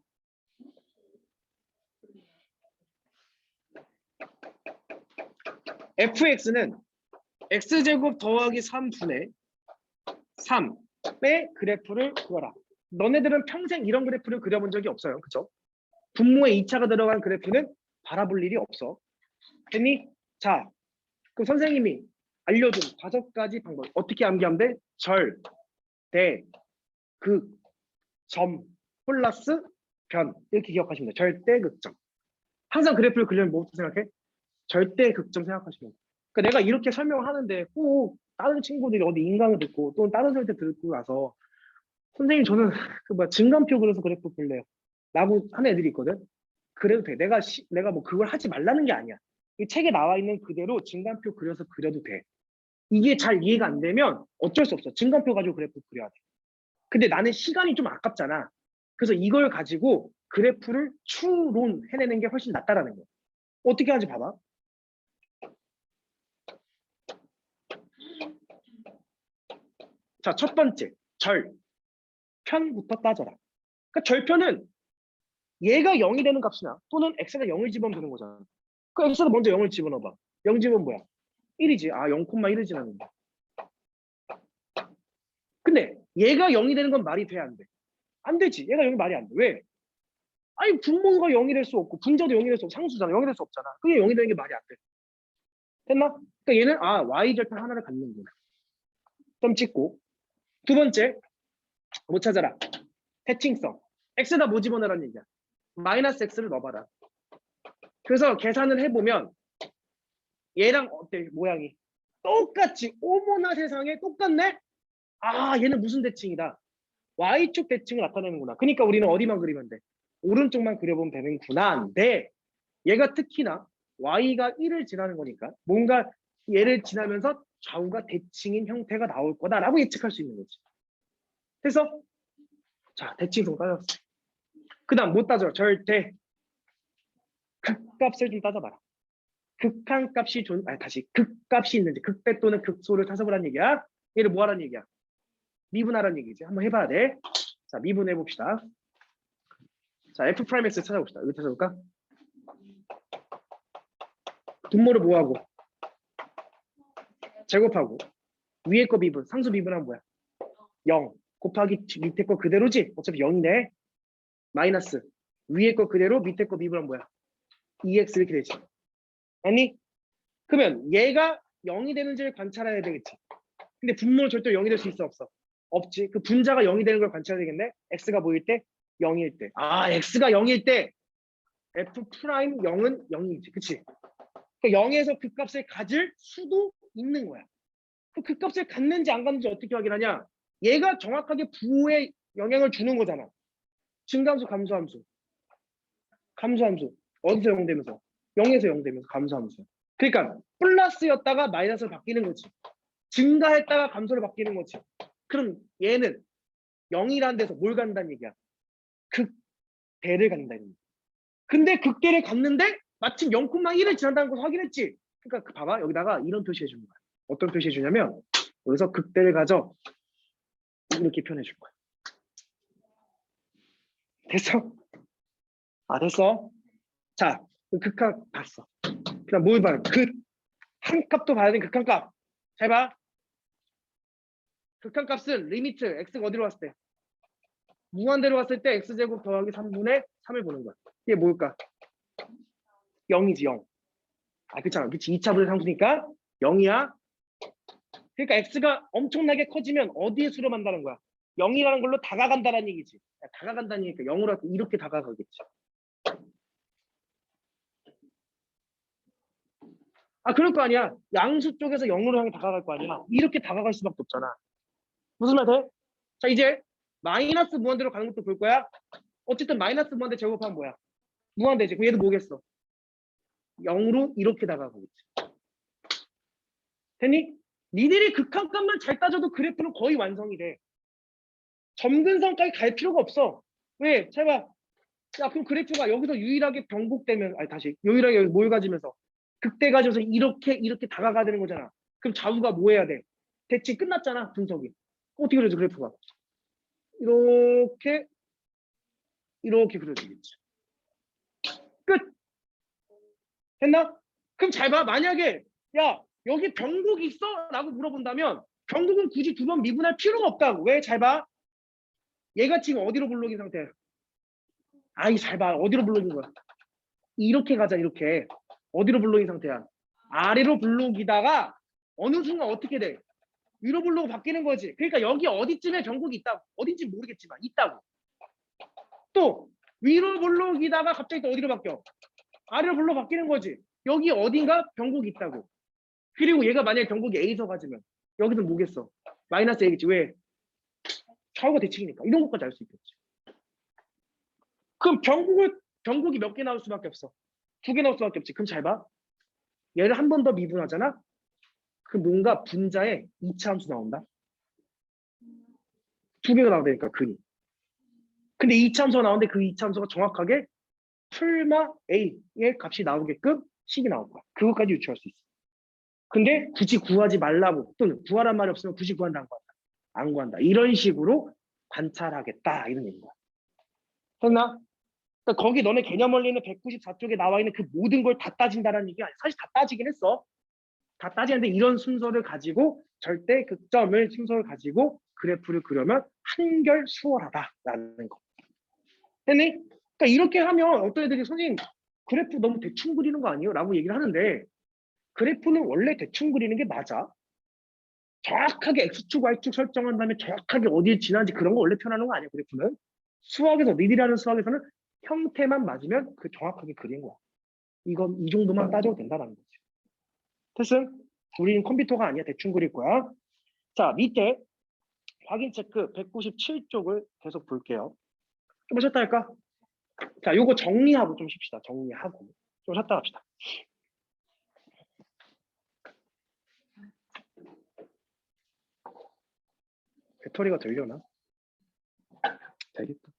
fx는 x제곱 더하기 3분의 3의 그래프를 그려라. 너네들은 평생 이런 그래프를 그려본 적이 없어요. 그쵸? 분모에 2차가 들어간 그래프는 바라볼 일이 없어. 됐니? 자, 그럼 선생님이 알려준 5가지 방법. 어떻게 암기하면 돼? 절, 대, 극, 점, 플러스, 변. 이렇게 기억하시면 돼. 절대 극점. 항상 그래프를 그리면 뭐부터 생각해? 절대 극점 생각하시면 돼. 그러니까 내가 이렇게 설명하는데 꼭 다른 친구들이 어디 인강을 듣고 또는 다른 설때 듣고 나서 선생님 저는 그 뭐 증감표 그려서 그래프 볼래요. 라고 하는 애들이 있거든. 그래도 돼. 내가 뭐 그걸 하지 말라는 게 아니야. 이 책에 나와 있는 그대로 증감표 그려서 그려도 돼. 이게 잘 이해가 안 되면 어쩔 수 없어. 증감표 가지고 그래프 그려야 돼. 근데 나는 시간이 좀 아깝잖아. 그래서 이걸 가지고 그래프를 추론 해내는 게 훨씬 낫다라는 거야. 어떻게 하는지 봐봐. 자, 첫 번째, 편부터 따져라. 그러니까 절편은 얘가 0이 되는 값이나 또는 x가 0을 집어넣으면 되는 거잖아. 그 x가 먼저 0을 집어넣어봐. 0 집으면 뭐야? 1이지. 아, 0,1을 지나는데. 근데 얘가 0이 되는 건 말이 돼, 안 돼? 안 되지. 얘가 0이 말이 안 돼. 왜? 아니, 분모가 0이 될 수 없고 분자도 0이 될 수 없고 상수잖아. 0이 될 수 없잖아. 그게 0이 되는 게 말이 안 돼. 됐나? 그러니까 얘는 y절편 하나를 갖는구나. 점 찍고. 두 번째, 못 찾아라. 대칭성. x에다 뭐 집어넣으라는 얘기야. 마이너스 x를 넣어봐라. 그래서 계산을 해보면 얘랑 어때? 모양이 똑같지. 어머나 세상에 똑같네? 아, 얘는 무슨 대칭이다. y축 대칭을 나타내는구나. 그러니까 우리는 어디만 그리면 돼? 오른쪽만 그려보면 되는구나. 근데 얘가 특히나 y가 1을 지나는 거니까 뭔가 얘를 지나면서 좌우가 대칭인 형태가 나올 거다라고 예측할 수 있는 거지. 그래서 자, 대칭성 따졌어. 그 다음 못 따져. 절대 극값을 좀 따져봐라. 극한값이 다시 극값이 있는지 극대 또는 극소를 찾아보라는 얘기야. 얘를 뭐 하라는 얘기야? 미분하라는 얘기지. 한번 해봐야 돼. 자, 미분해 봅시다. 자, F'X 찾아봅시다. 여기 찾아볼까? 분모를 뭐하고? 제곱하고. 위에 거 미분, 상수 미분하면 뭐야? 0 곱하기 밑에 거 그대로지? 어차피 0이네. 마이너스. 위에 거 그대로 밑에 거 미분하면 뭐야? 2x 이렇게 되지. 아니? 그러면 얘가 0이 되는지를 관찰해야 되겠지. 근데 분모는 절대 0이 될 수 있어 없어? 없지. 그 분자가 0이 되는 걸 관찰해야 되겠네. x가 뭐일 때? 0일 때. 아, x가 0일 때 f 프라임 0은 0이지. 그치? 그러니까 0에서 그 값을 가질 수도 있는 거야. 그 값을 갖는지 안 갖는지 어떻게 확인하냐? 얘가 정확하게 부호에 영향을 주는 거잖아. 증감수, 감소함수. 감소함수. 어디서 0 되면서? 0에서 0 되면서 감소함수. 그러니까 플러스였다가 마이너스로 바뀌는 거지. 증가했다가 감소로 바뀌는 거지. 그럼 얘는 0이라는 데서 뭘 간다는 얘기야? 극대를 간다는 얘기야. 근데 극대를 갔는데 마침 0,1을 지난다는 걸 확인했지. 그러니까 봐봐. 여기다가 이런 표시해 주는 거야. 어떤 표시해 주냐면 여기서 극대를 가져 이렇게 표현해 줄 거야. 됐어? 아, 됐어? 자, 극한 봤어. 그다음 뭘 봐요? 극한 값도 봐야 돼. 극한 값. 잘 봐. 극한 값은 리미트 x가 어디로 갔을 때? 무한대로 갔을 때 x제곱 더하기 3분의 3을 보는 거야. 이게 뭘까? 0이지 0. 아, 그렇잖아. 그치? 2차 분의 상수니까 0이야. 그러니까 x가 엄청나게 커지면 어디에 수렴한다는 거야? 0이라는 걸로 다가간다는 얘기지. 다가간다는 얘기니까 0으로 이렇게 다가가겠지. 아, 그럴 거 아니야. 양수 쪽에서 0으로 향해 다가갈 거 아니야. 이렇게 다가갈 수밖에 없잖아. 무슨 말 돼? 자, 이제 마이너스 무한대로 가는 것도 볼 거야. 어쨌든 마이너스 무한대 제곱하면 뭐야? 무한대지. 그럼 얘도 뭐겠어? 0으로 이렇게 다가가겠지. 됐니? 니들이 극한값만 잘 따져도 그래프는 거의 완성이 돼. 점근선까지 갈 필요가 없어. 왜? 잘 봐. 야, 그럼 그래프가 여기서 유일하게 변곡되면, 아니, 다시. 유일하게 여기 뭘 가지면서? 극대 가져서 이렇게 다가가야 되는 거잖아. 그럼 좌우가 뭐 해야 돼? 대칭 끝났잖아, 분석이. 어떻게 그려져, 그래프가? 이렇게 그려지겠지. 끝! 됐나? 그럼 잘 봐. 만약에, 야, 여기 변곡이 있어? 라고 물어본다면, 변곡은 굳이 두 번 미분할 필요가 없다고. 왜? 잘 봐. 얘가 지금 어디로 불러긴 상태야? 아이, 잘 봐. 어디로 불러긴 거야? 이렇게 가자, 이렇게. 어디로 불러긴 상태야? 아래로 블록이다가 어느 순간 어떻게 돼? 위로 블록 바뀌는 거지. 그러니까 여기 어디쯤에 변곡이 있다고. 어딘지 모르겠지만 있다고. 또 위로 블록이다가 갑자기 또 어디로 바뀌어? 아래로 블록 바뀌는 거지. 여기 어딘가 변곡이 있다고. 그리고 얘가 만약에 경국이 A서 가지면 여기서 뭐겠어? 마이너스 A겠지. 왜? 좌우가 대칭이니까. 이런 것까지 알 수 있겠지. 그럼 경국이 몇 개 나올 수밖에 없어? 2개 나올 수밖에 없지. 그럼 잘 봐. 얘를 한 번 더 미분하잖아? 그럼 뭔가 분자에 2차 함수 나온다. 2개가 나온다니까, 근이. 근데 2차 함수가 나오는데 그 2차 함수가 정확하게 풀마 A의 값이 나오게끔 식이 나올 거야. 그것까지 유추할 수 있어. 근데 굳이 구하지 말라고 또는 구하란 말이 없으면 굳이 구한다 안 구한다. 안 구한다. 이런 식으로 관찰하겠다. 이런 얘기인 거야. 했나? 그러니까 거기 너네 개념 원리는 194쪽에 나와 있는 그 모든 걸 다 따진다는 얘기가 아니야. 사실 다 따지긴 했어. 다 따지는데 이런 순서를 가지고 절대 극점을 순서를 가지고 그래프를 그려면 한결 수월하다라는 거. 했니? 그러니까 이렇게 하면 어떤 애들이 선생님 그래프 너무 대충 그리는 거 아니에요? 라고 얘기를 하는데 그래프는 원래 대충 그리는 게 맞아. 정확하게 X축, Y축 설정한 다음에 정확하게 어디에 지나는지 그런 거 원래 표현하는 거 아니야, 그래프는. 수학에서, 니들이라는 수학에서는 형태만 맞으면 그 정확하게 그린 거야. 이건 이 정도만 따져도 된다는 거지. 됐음? 우리는 컴퓨터가 아니야. 대충 그릴 거야. 자, 밑에 확인 체크 197쪽을 계속 볼게요. 좀 쉬었다 할까? 자, 요거 정리하고 좀 쉽시다. 정리하고. 좀 쉬었다 합시다. 배터리가 들려나? 되겠다.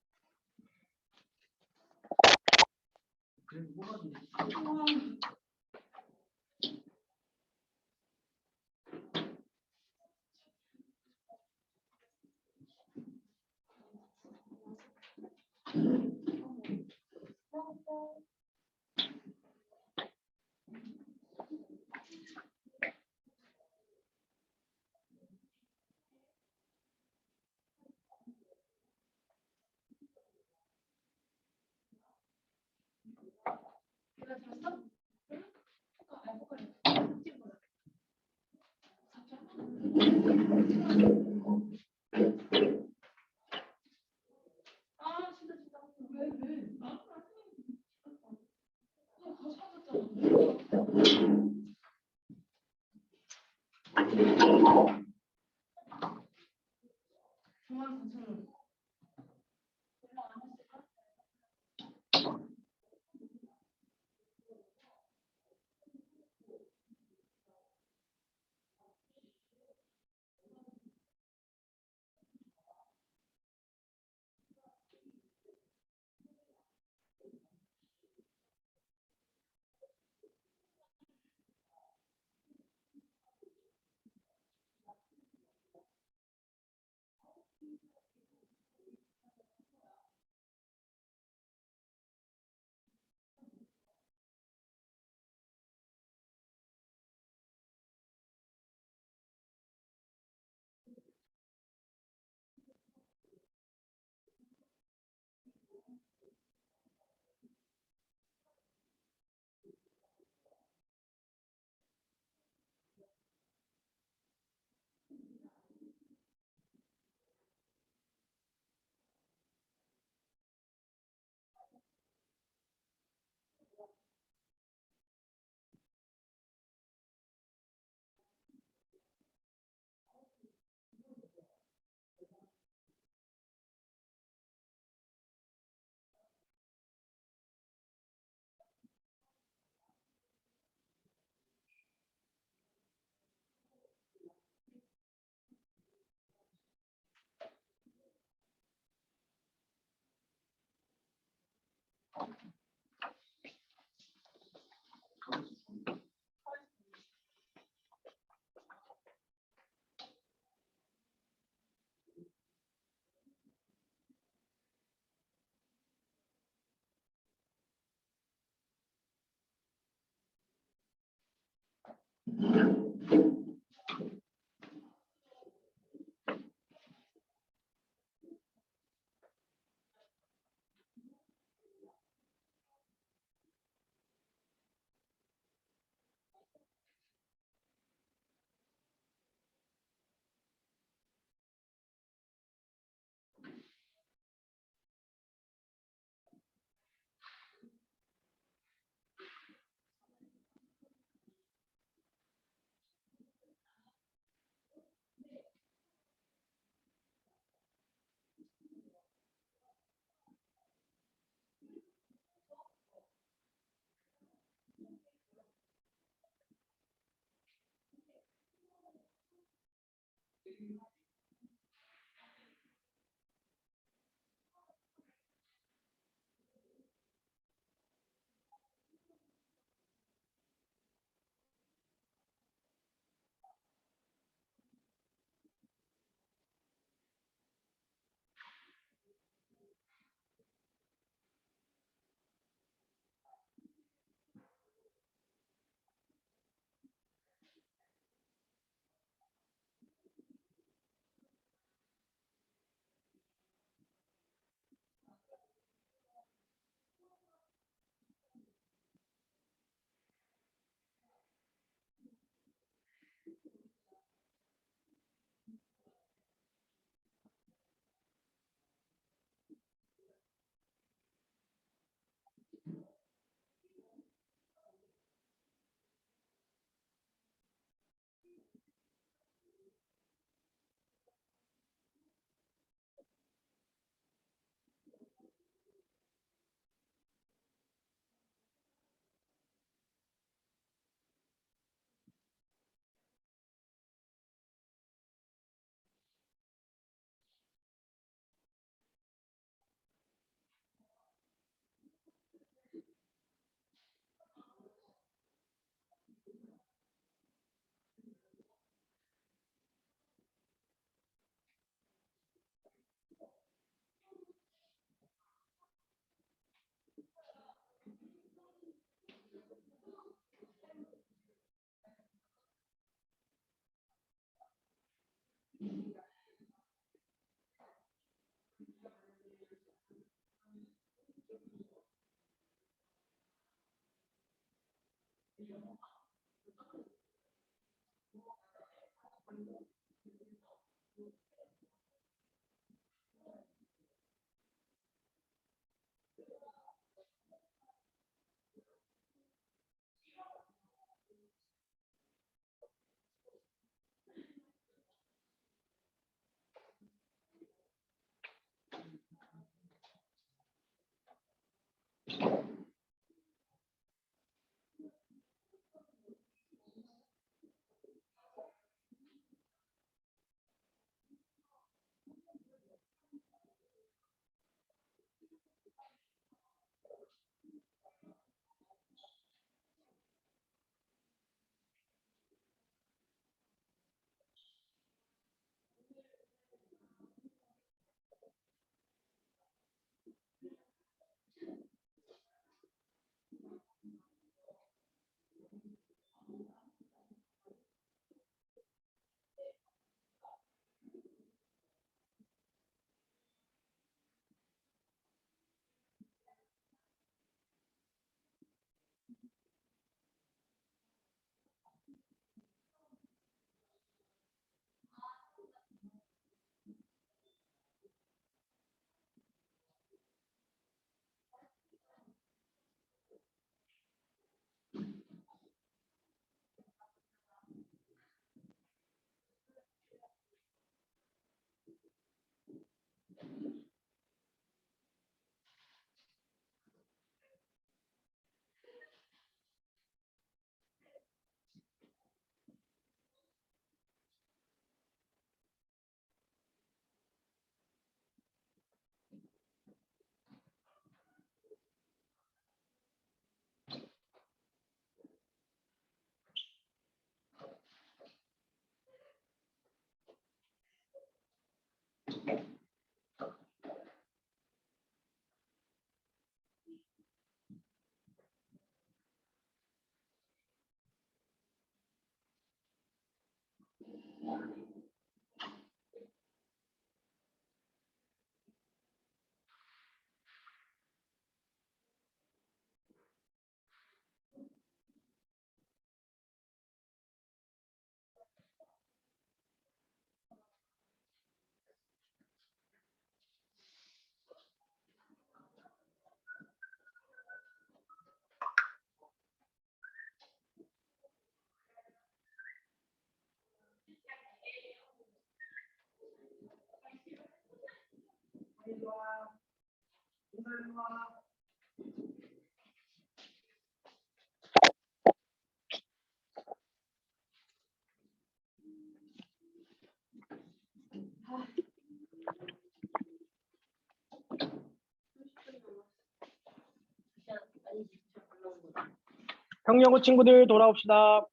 평영호 친구들 돌아옵시다.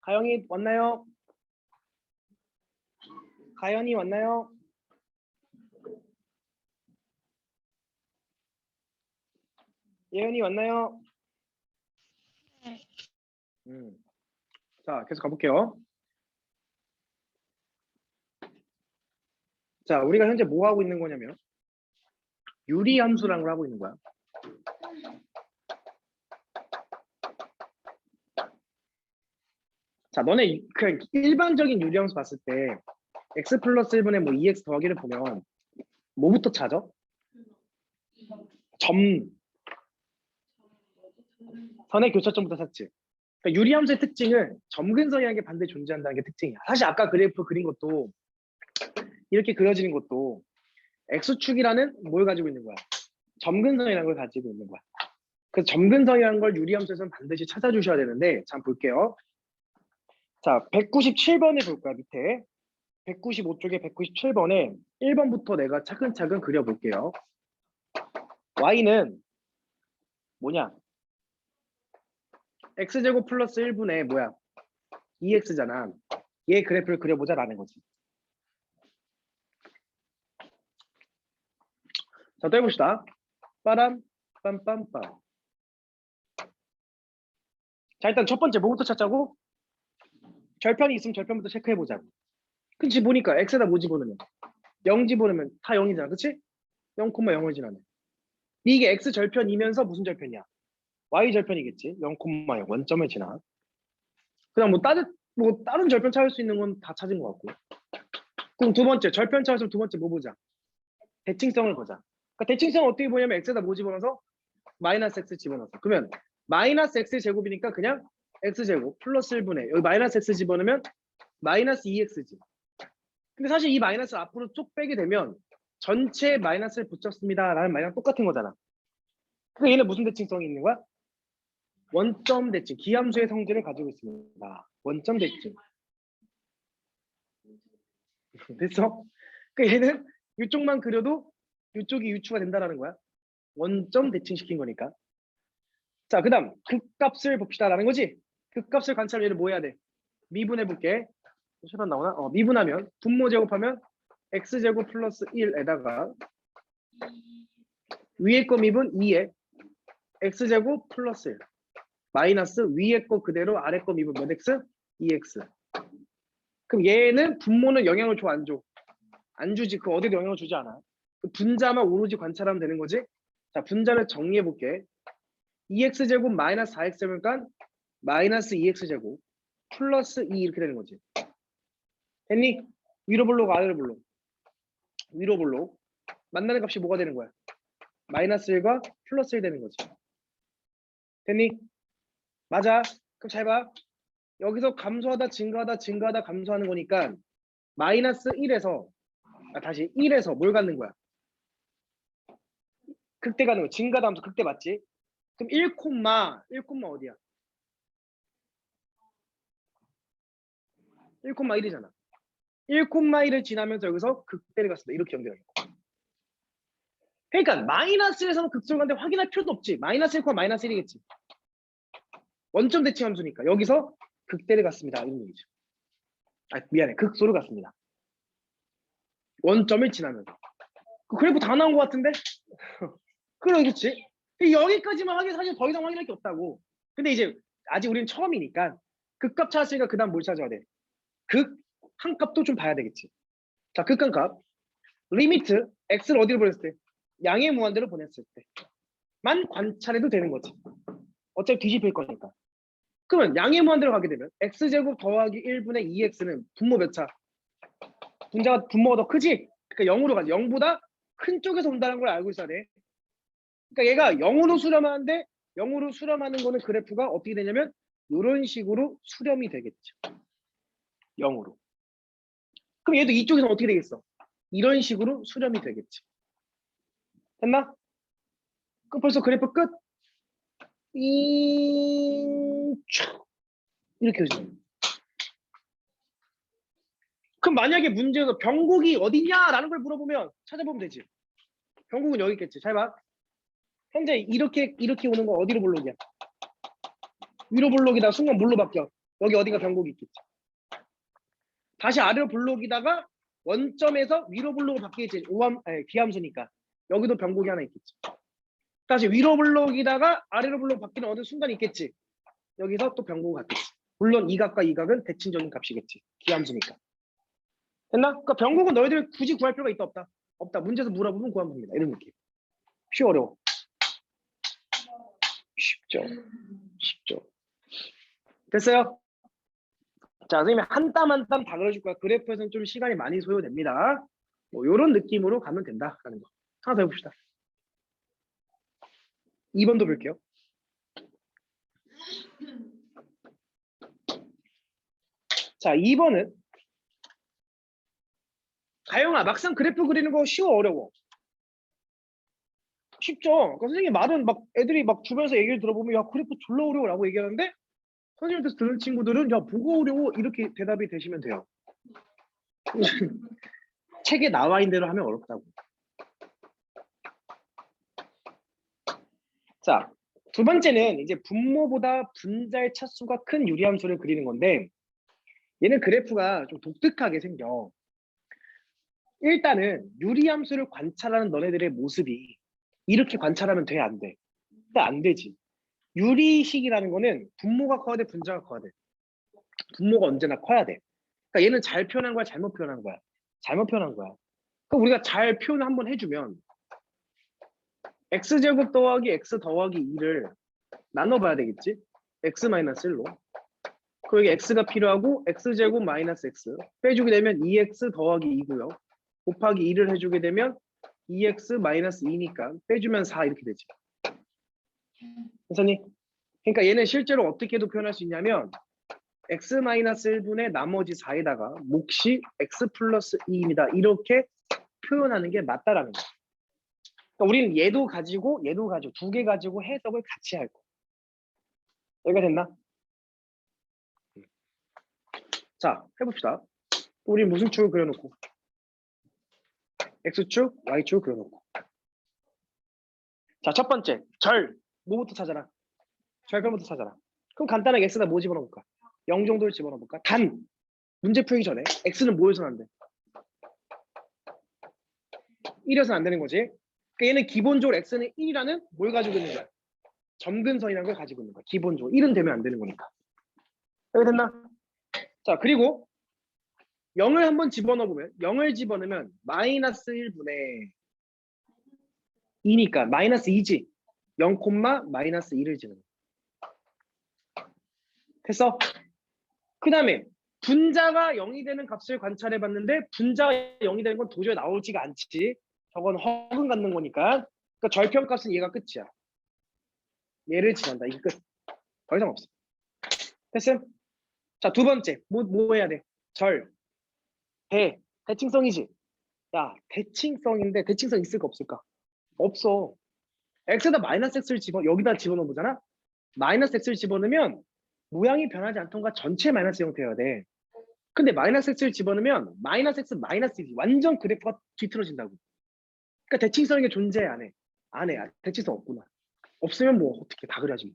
가영이 왔나요? 가연이 왔나요? 예은이 왔나요? 자, 계속 가볼게요. 자, 우리가 현재 뭐 하고 있는 거냐면 유리함수라는 걸 하고 있는 거야. 자, 너네 그냥 일반적인 유리함수 봤을 때 x 플러스 1분의 뭐 2x 더하기를 보면 뭐부터 찾아? 선의 교차점부터 찾지. 그러니까 유리함수의 특징은 점근선이라는 게 반드시 존재한다는 게 특징이야. 사실 아까 그래프 그린 것도 이렇게 그려지는 것도 x축이라는 뭘 가지고 있는 거야? 점근선이라는 걸 가지고 있는 거야. 그래서 점근선이라는 걸 유리함수에서는 반드시 찾아주셔야 되는데, 자, 볼게요. 자, 197번을 볼 거야, 밑에. 195쪽에 197번에 1번부터 내가 차근차근 그려볼게요. y는 뭐냐? x제곱 플러스 1분의 뭐야? 2x잖아. 얘 그래프를 그려보자라는 거지. 자, 또 해봅시다. 빠람, 빰빰빰. 자, 일단 첫 번째 뭐부터 찾자고? 절편이 있으면 절편부터 체크해보자고. 그치, 보니까 x에다 뭐 집어넣으면 0 집어넣으면 다 0이잖아. 그치? 0,0을 지나네. 이게 x 절편이면서 무슨 절편이야? y 절편이겠지. 0,0 원점을 지나. 그냥 뭐 다른 절편 찾을 수 있는 건 다 찾은 것 같고. 그럼 두 번째 절편 찾으면 두 번째 뭐 보자? 대칭성을 보자. 그러니까 대칭성은 어떻게 보냐면 x에다 뭐 집어넣어서 마이너스 x 집어넣어서. 그러면 마이너스 x 제곱이니까 그냥 x 제곱 플러스 1분의 여기 마이너스 x 집어넣으면 마이너스 2x지. 근데 사실 이 마이너스를 앞으로 쭉 빼게 되면 전체 마이너스를 붙였습니다 라는 말이랑 똑같은 거잖아. 그러니까 얘는 무슨 대칭성이 있는 거야? 원점 대칭, 기함수의 성질을 가지고 있습니다. 원점 대칭. 됐어? 그러니까 얘는 이쪽만 그려도 이쪽이 유추가 된다라는 거야. 원점 대칭시킨 거니까. 자, 그 다음 극값을 봅시다라는 거지. 극값을 관찰하면 얘를 뭐 해야 돼? 미분해볼게. 실판 나오나? 미분하면 분모 제곱하면 x제곱 플러스 1에다가 위에 거 미분 2에 x제곱 플러스 1 마이너스 위에 거 그대로 아래 거 미분 몇 x? 2x. 그럼 얘는 분모는 영향을 줘, 안 줘? 안 주지. 그 어디도 영향을 주지 않아. 그 분자만 오로지 관찰하면 되는 거지. 자, 분자를 정리해 볼게. 2x제곱 마이너스 4x제곱이니까 마이너스 2x제곱 플러스 2 이렇게 되는 거지. 됐니? 위로 볼록 아래로 볼록. 위로 볼록. 만나는 값이 뭐가 되는 거야? 마이너스 1과 플러스 1 되는 거지. 됐니? 맞아. 그럼 잘 봐. 여기서 감소하다 증가하다 증가하다 감소하는 거니까 마이너스 1에서 다시 1에서 뭘 갖는 거야? 극대 가는 거야. 증가다 하면서 극대 맞지? 그럼 1, 1 어디야? 1,1이잖아. 1,1을 지나면서 여기서 극대를 갔습니다. 이렇게 연결하는 거야. 그러니까 마이너스에서는 극소를 가는데 확인할 필요도 없지. 마이너스 1, 마이너스 1이겠지. 원점 대칭 함수니까 여기서 극대를 갔습니다. 이런 얘기죠. 아, 미안해. 극소를 갔습니다. 원점을 지나면서. 그 그래프 다 나온 것 같은데? 그렇지. 여기까지만 하긴 사실 더 이상 확인할 게 없다고. 근데 이제 아직 우리는 처음이니까 극값 찾았으니까 그 다음 뭘 찾아야 돼? 극 한 값도 좀 봐야 되겠지. 자, 극 한 값. 리미트 x를 어디로 보냈을 때? 양의 무한대로 보냈을 때만 관찰해도 되는 거지. 어차피 뒤집힐 거니까. 그러면 양의 무한대로 가게 되면 x제곱 더하기 1분의 2x는 분모 몇 차? 분모가 더 크지? 그러니까 0으로 가지. 0보다 큰 쪽에서 온다는 걸 알고 있어야 돼. 그러니까 얘가 0으로 수렴하는데 0으로 수렴하는 거는 그래프가 어떻게 되냐면 이런 식으로 수렴이 되겠죠. 0으로. 그럼 얘도 이쪽에서 어떻게 되겠어? 이런 식으로 수렴이 되겠지. 됐나? 그럼 벌써 그래프 끝? 이렇게 해주세요. 그럼 만약에 문제에서 병국이 어디냐라는 걸 물어보면 찾아보면 되지. 병국은 여기 있겠지. 잘 봐. 현재 이렇게 오는 거 어디로 볼록이야? 위로 볼록이다 순간 뭘로 바뀌어? 여기 어딘가 병국이 있겠지. 다시 아래로 볼록이다가 원점에서 위로 볼록으로 바뀌겠지. 기함수니까. 여기도 병국이 하나 있겠지. 다시 위로 볼록이다가 아래로 볼록 바뀌는 어느 순간이 있겠지. 여기서 또 병국이 같겠지. 물론 이 각과 이 각은 대칭적인 값이겠지. 기함수니까. 됐나? 그러니까 병국은 너희들 굳이 구할 필요가 있다 없다? 없다. 문제에서 물어보면 구하면 됩니다. 이런 느낌. 쉬워 어려워? 쉽죠. 쉽죠. 됐어요? 자, 선생님이 한 땀 한 땀 다 그려줄 거야. 그래프에서는 좀 시간이 많이 소요됩니다. 뭐 이런 느낌으로 가면 된다라는 거. 하나 더 해봅시다. 2번도 볼게요. 자, 2번은 가영아, 막상 그래프 그리는 거 쉬워 어려워? 쉽죠. 그러니까 선생님 말은 막 애들이 막 주변에서 얘기를 들어보면 야 그래프 졸라 어려워라고 얘기하는데 선생님한테서 들은 친구들은 야 뭐가 어려워 이렇게 대답이 되시면 돼요. 책에 나와 있는 대로 하면 어렵다고. 자, 두 번째는 이제 분모보다 분자의 차수가 큰 유리함수를 그리는 건데 얘는 그래프가 좀 독특하게 생겨. 일단은 유리함수를 관찰하는 너네들의 모습이 이렇게 관찰하면 돼, 안 돼? 근데 안 되지. 유리식이라는 거는 분모가 커야 돼, 분자가 커야 돼. 분모가 언제나 커야 돼. 그러니까 얘는 잘 표현한 거야, 잘못 표현한 거야? 잘못 표현한 거야. 그럼 우리가 잘 표현 한번 해주면 x제곱 더하기 x 더하기 2를 나눠봐야 되겠지? x-1로. 그리고 여기 x가 필요하고 x제곱 마이너스 x 빼주게 되면 2x 더하기 2고요. 곱하기 2를 해주게 되면 2x 마이너스 2니까 빼주면 4 이렇게 되지. 선생님, 그러니까 얘는 실제로 어떻게도 표현할 수 있냐면 x-1분의 나머지 4에다가 몫이 x 플러스 2입니다. 이렇게 표현하는 게 맞다라는 거야. 그러니까 우리는 얘도 가지고 두 개 가지고 해석을 같이 할 거야. 여기가 됐나? 자, 해봅시다. 우리 무슨 축을 그려놓고 x축, y축 그려놓고. 자, 첫 번째 절 뭐부터 찾아라? 절편부터 찾아라. 그럼 간단하게 x에다 뭐 집어넣을까? 0 정도를 집어넣어볼까? 단 문제 풀기 전에 x는 뭐여서는 안 돼? 1이어서는 안 되는 거지. 그러니까 얘는 기본적으로 x는 1이라는 뭘 가지고 있는 거야? 점근선이라는 걸 가지고 있는 거야. 기본적으로 1은 되면 안 되는 거니까. 여기 됐나? 자, 그리고 0을 한번 집어넣으면 0을 집어넣으면 마이너스 1분의 2니까 마이너스 2지. 0, 마이너스 2를 집어넣어. 됐어? 그 다음에 분자가 0이 되는 값을 관찰해 봤는데 분자가 0이 되는 건 도저히 나오지가 않지. 저건 허근 갖는 거니까. 그러니까 절편 값은 얘가 끝이야. 얘를 집어넣는다. 이게 끝. 더 이상 없어. 됐음? 자, 두 번째. 뭐 해야 돼? 절. 대칭성이지. 야, 대칭성인데 대칭성 있을까 없을까? 없어. x에다 마이너스 x를 여기다 집어넣어 보잖아. 마이너스 x를 집어넣으면 모양이 변하지 않던가 전체 마이너스 형태여야 돼. 근데 마이너스 x를 집어넣으면 마이너스 x 마이너스 2 완전 그래프가 뒤틀어진다고. 그러니까 대칭성이 존재해 안 해? 안 해. 대칭성 없구나. 없으면 뭐 어떻게 다 그려야지.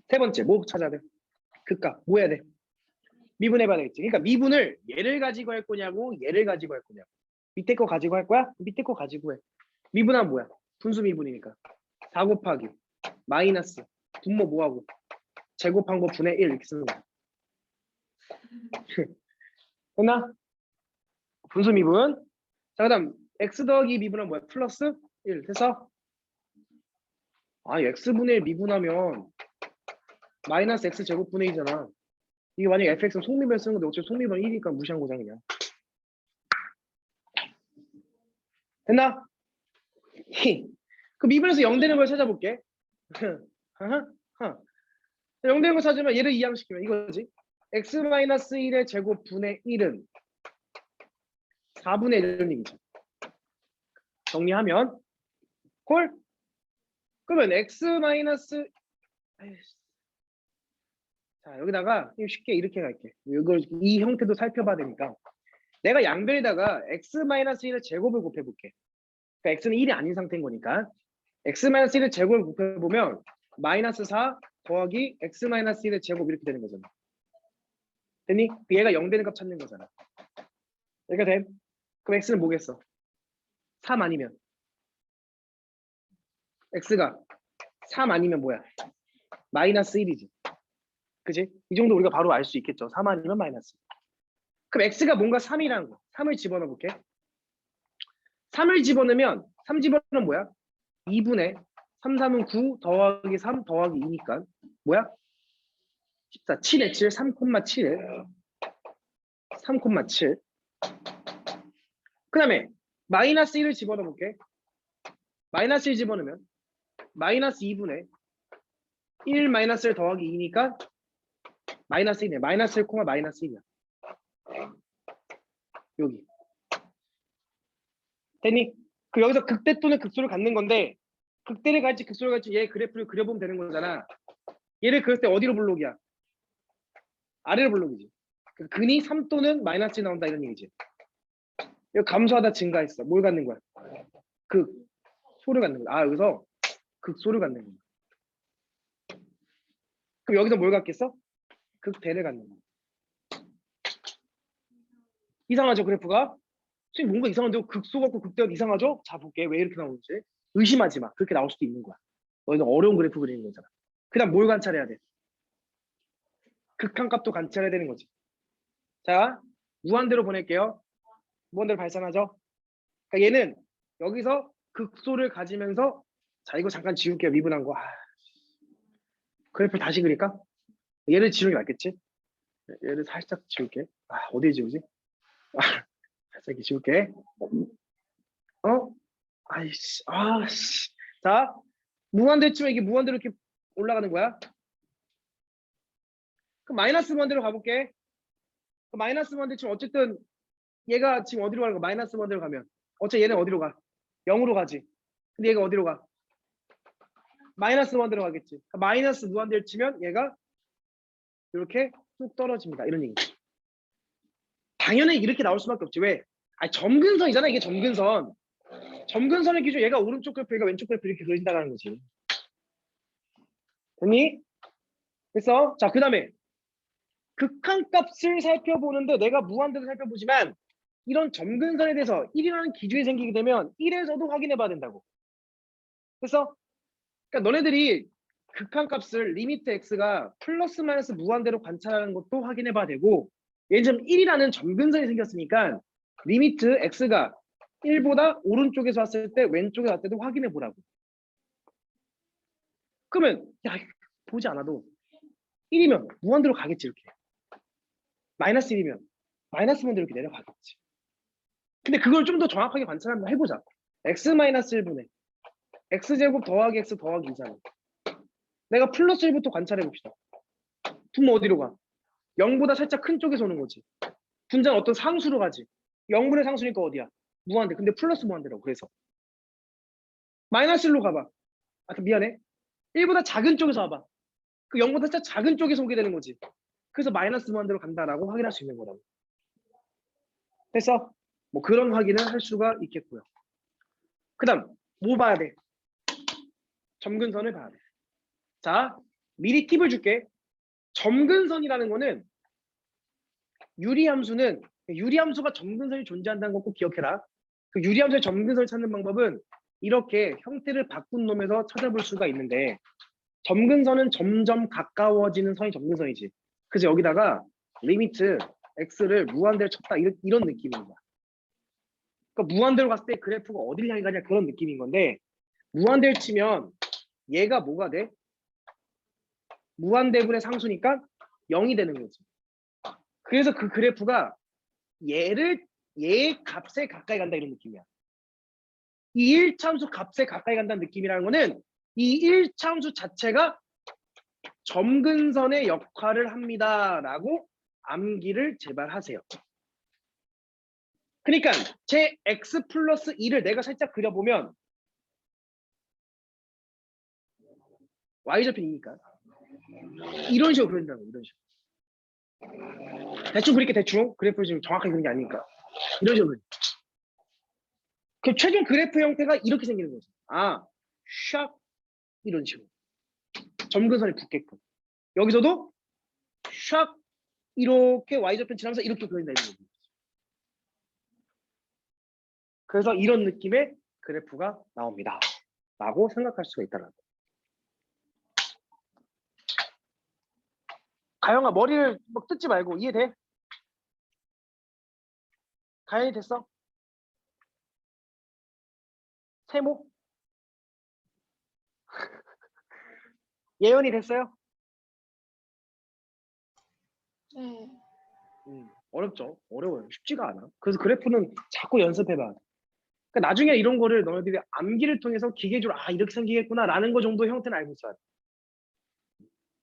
세 번째 뭐 찾아야 돼? 극값. 뭐 해야 돼? 미분해봐야 되겠지. 그러니까 미분을 얘를 가지고 할 거냐고 얘를 가지고 할 거냐고. 밑에 거 가지고 할 거야? 밑에 거 가지고 해. 미분하면 뭐야? 분수 미분이니까 4 곱하기 마이너스 분모 뭐하고 제곱한 거 분의 1 이렇게 쓰는 거야. 됐나? 분수 미분. 자, 그 다음 x 더하기 미분은 뭐야? 플러스 1 됐어? 아니 x분의 1 미분하면 마이너스 x 제곱분의 2잖아. 이게 만약에 fx는 속미분 쓰는 건데 어차피 속미분 1이니까 무시한 거잖아 그냥. 됐나? 그 미분에서 0 되는 걸 찾아볼게. 0 되는 거 찾으면 얘를 이항시키면 이거지. x-1의 제곱분의 1은 4분의 1은 얘기죠. 정리하면 콜? 그러면 x 마이너스 자, 여기다가 쉽게 이렇게 갈게. 이걸 이 형태도 살펴봐야 되니까. 내가 양변에다가 x-1을 제곱을 곱해볼게. 그러니까 x는 1이 아닌 상태인 거니까. x-1을 제곱을 곱해보면 마이너스 4 더하기 x-1의 제곱 이렇게 되는 거잖아. 됐니? 얘가 0 되는 값 찾는 거잖아. 이렇게 돼? 그럼 x는 뭐겠어? 3 아니면 x가 3 아니면 뭐야? 마이너스 1이지. 그지? 이 정도 우리가 바로 알 수 있겠죠. 3 아니면 마이너스. 그럼 x가 뭔가 3이라는 거. 3을 집어넣어 볼게. 3을 집어넣으면 3 집어넣으면 뭐야? 2분의 3, 3은 9 더하기 3 더하기 2니까 뭐야? 14, 7에 7, 3,7에 3,7. 그 다음에 마이너스 1을 집어넣어 볼게. 마이너스 1 집어넣으면 마이너스 2분의 1 마이너스 1 더하기 2니까 마이너스 1이네. 마이너스 1, 마이너스 1이야. 여기. 됐니? 그 여기서 극대 또는 극소를 갖는 건데 극대를 갈지 극소를 갈지 얘 그래프를 그려보면 되는 거잖아. 얘를 그릴 때 어디로 블록이야? 아래로 블록이지. 그 근이 3 또는 마이너스 1 나온다 이런 얘기지. 이거 감소하다 증가했어. 뭘 갖는 거야? 극소를 갖는 거야. 아 여기서 극소를 갖는 거야. 그럼 여기서 뭘 갖겠어? 극대를 갖는 거야. 이상하죠 그래프가? 지금 뭔가 이상한데요? 극소 갖고 극대가 이상하죠? 자 볼게 왜 이렇게 나오는지. 의심하지 마. 그렇게 나올 수도 있는 거야. 너희는 어려운 그래프 그리는 거잖아. 그다음 뭘 관찰해야 돼? 극한값도 관찰해야 되는 거지. 자, 무한대로 보낼게요. 무한대로 발산하죠. 그러니까 얘는 여기서 극소를 가지면서 자 이거 잠깐 지울게요. 미분한 거. 그래프 다시 그릴까? 얘를 지우는 게 맞겠지? 얘를 살짝 지울게. 어디에 지우지? 살짝 이렇게 지울게. 아이씨. 아씨. 자, 무한대 치면 이게 무한대로 이렇게 올라가는 거야. 그럼 마이너스 무한대로 가볼게. 마이너스 무한대 치면 어쨌든 얘가 지금 어디로 가는 거야? 마이너스 무한대로 가면 어차피 얘는 어디로 가? 0으로 가지. 근데 얘가 어디로 가? 마이너스 무한대로 가겠지. 그러니까 마이너스 무한대를 치면 얘가 이렇게 뚝 떨어집니다. 이런 얘기지. 당연히 이렇게 나올 수밖에 없지. 왜? 점근선이잖아. 이게 점근선. 점근선의 기준 얘가 오른쪽 그래프 얘가 왼쪽 그래프 이렇게 그려진다는 거지. 됐니? 그래서 자, 그 다음에 극한값을 살펴보는데 내가 무한대로 살펴보지만 이런 점근선에 대해서 1이라는 기준이 생기게 되면 1에서도 확인해 봐야 된다고. 그래서 그러니까 너네들이 극한값을 리미트 x가 플러스 마이너스 무한대로 관찰하는 것도 확인해 봐야 되고 예를 들면 1이라는 점근선이 생겼으니까 리미트 x가 1보다 오른쪽에서 왔을 때 왼쪽에 왔을 때도 확인해 보라고. 그러면 야 보지 않아도 1이면 무한대로 가겠지 이렇게. 마이너스 1이면 마이너스 무한대로 이렇게 내려가겠지. 근데 그걸 좀 더 정확하게 관찰 한번 해보자. x-1분의 x제곱 더하기 x 더하기 2잖아. 내가 플러스 1부터 관찰해 봅시다. 그럼 어디로 가? 0보다 살짝 큰 쪽에서 오는 거지. 분자는 어떤 상수로 가지. 0분의 상수니까 어디야? 무한대. 근데 플러스 무한대라고. 그래서 마이너스 1로 가봐. 미안해. 1보다 작은 쪽에서 와봐. 그 0보다 살짝 작은 쪽에서 오게 되는 거지. 그래서 마이너스 무한대로 간다라고 확인할 수 있는 거라고. 그래서 뭐 그런 확인을 할 수가 있겠고요. 그 다음 뭐 봐야 돼? 점근선을 봐야 돼. 자, 미리 팁을 줄게. 점근선이라는 거는 유리함수가 점근선이 존재한다는 거 꼭 기억해라. 그 유리함수의 점근선을 찾는 방법은 이렇게 형태를 바꾼 놈에서 찾아볼 수가 있는데 점근선은 점점 가까워지는 선이 점근선이지. 그래서 여기다가 리미트 x를 무한대로 쳤다 이런 느낌입니다. 그러니까 무한대로 갔을 때 그래프가 어디를 향해 가냐 그런 느낌인 건데 무한대를 치면 얘가 뭐가 돼? 무한대분의 상수니까 0이 되는 거지. 그래서 그 그래프가 얘의 값에 가까이 간다 이런 느낌이야. 이 1차함수 값에 가까이 간다는 느낌이라는 거는 이 1차함수 자체가 점근선의 역할을 합니다 라고 암기를 제발 하세요. 그러니까 제 x 플러스 2를 내가 살짝 그려보면 y좌표 2니까 이런 식으로 그린다는 거예요. 이런 식으로. 대충 그렇게 대충 그래프를 지금 정확하게 그린 게 아니니까 이런 식으로. 그 최종 그래프 형태가 이렇게 생기는 거죠. 아, 샥 이런 식으로 점근선이 붙게끔. 여기서도 샥 이렇게 y좌편 지나면서 이렇게 그린다 이런 거죠. 그래서 이런 느낌의 그래프가 나옵니다. 라고 생각할 수가 있다는 거예요. 가영아 머리를 막 뜯지 말고 이해돼? 가영이 됐어? 세모? 예언이 됐어요? 네. 어렵죠. 어려워요. 쉽지가 않아. 그래서 그래프는 자꾸 연습해봐. 그러니까 나중에 이런 거를 너희들이 암기를 통해서 기계적으로 아 이렇게 생기겠구나라는 거 정도 형태는 알고 있어야 돼.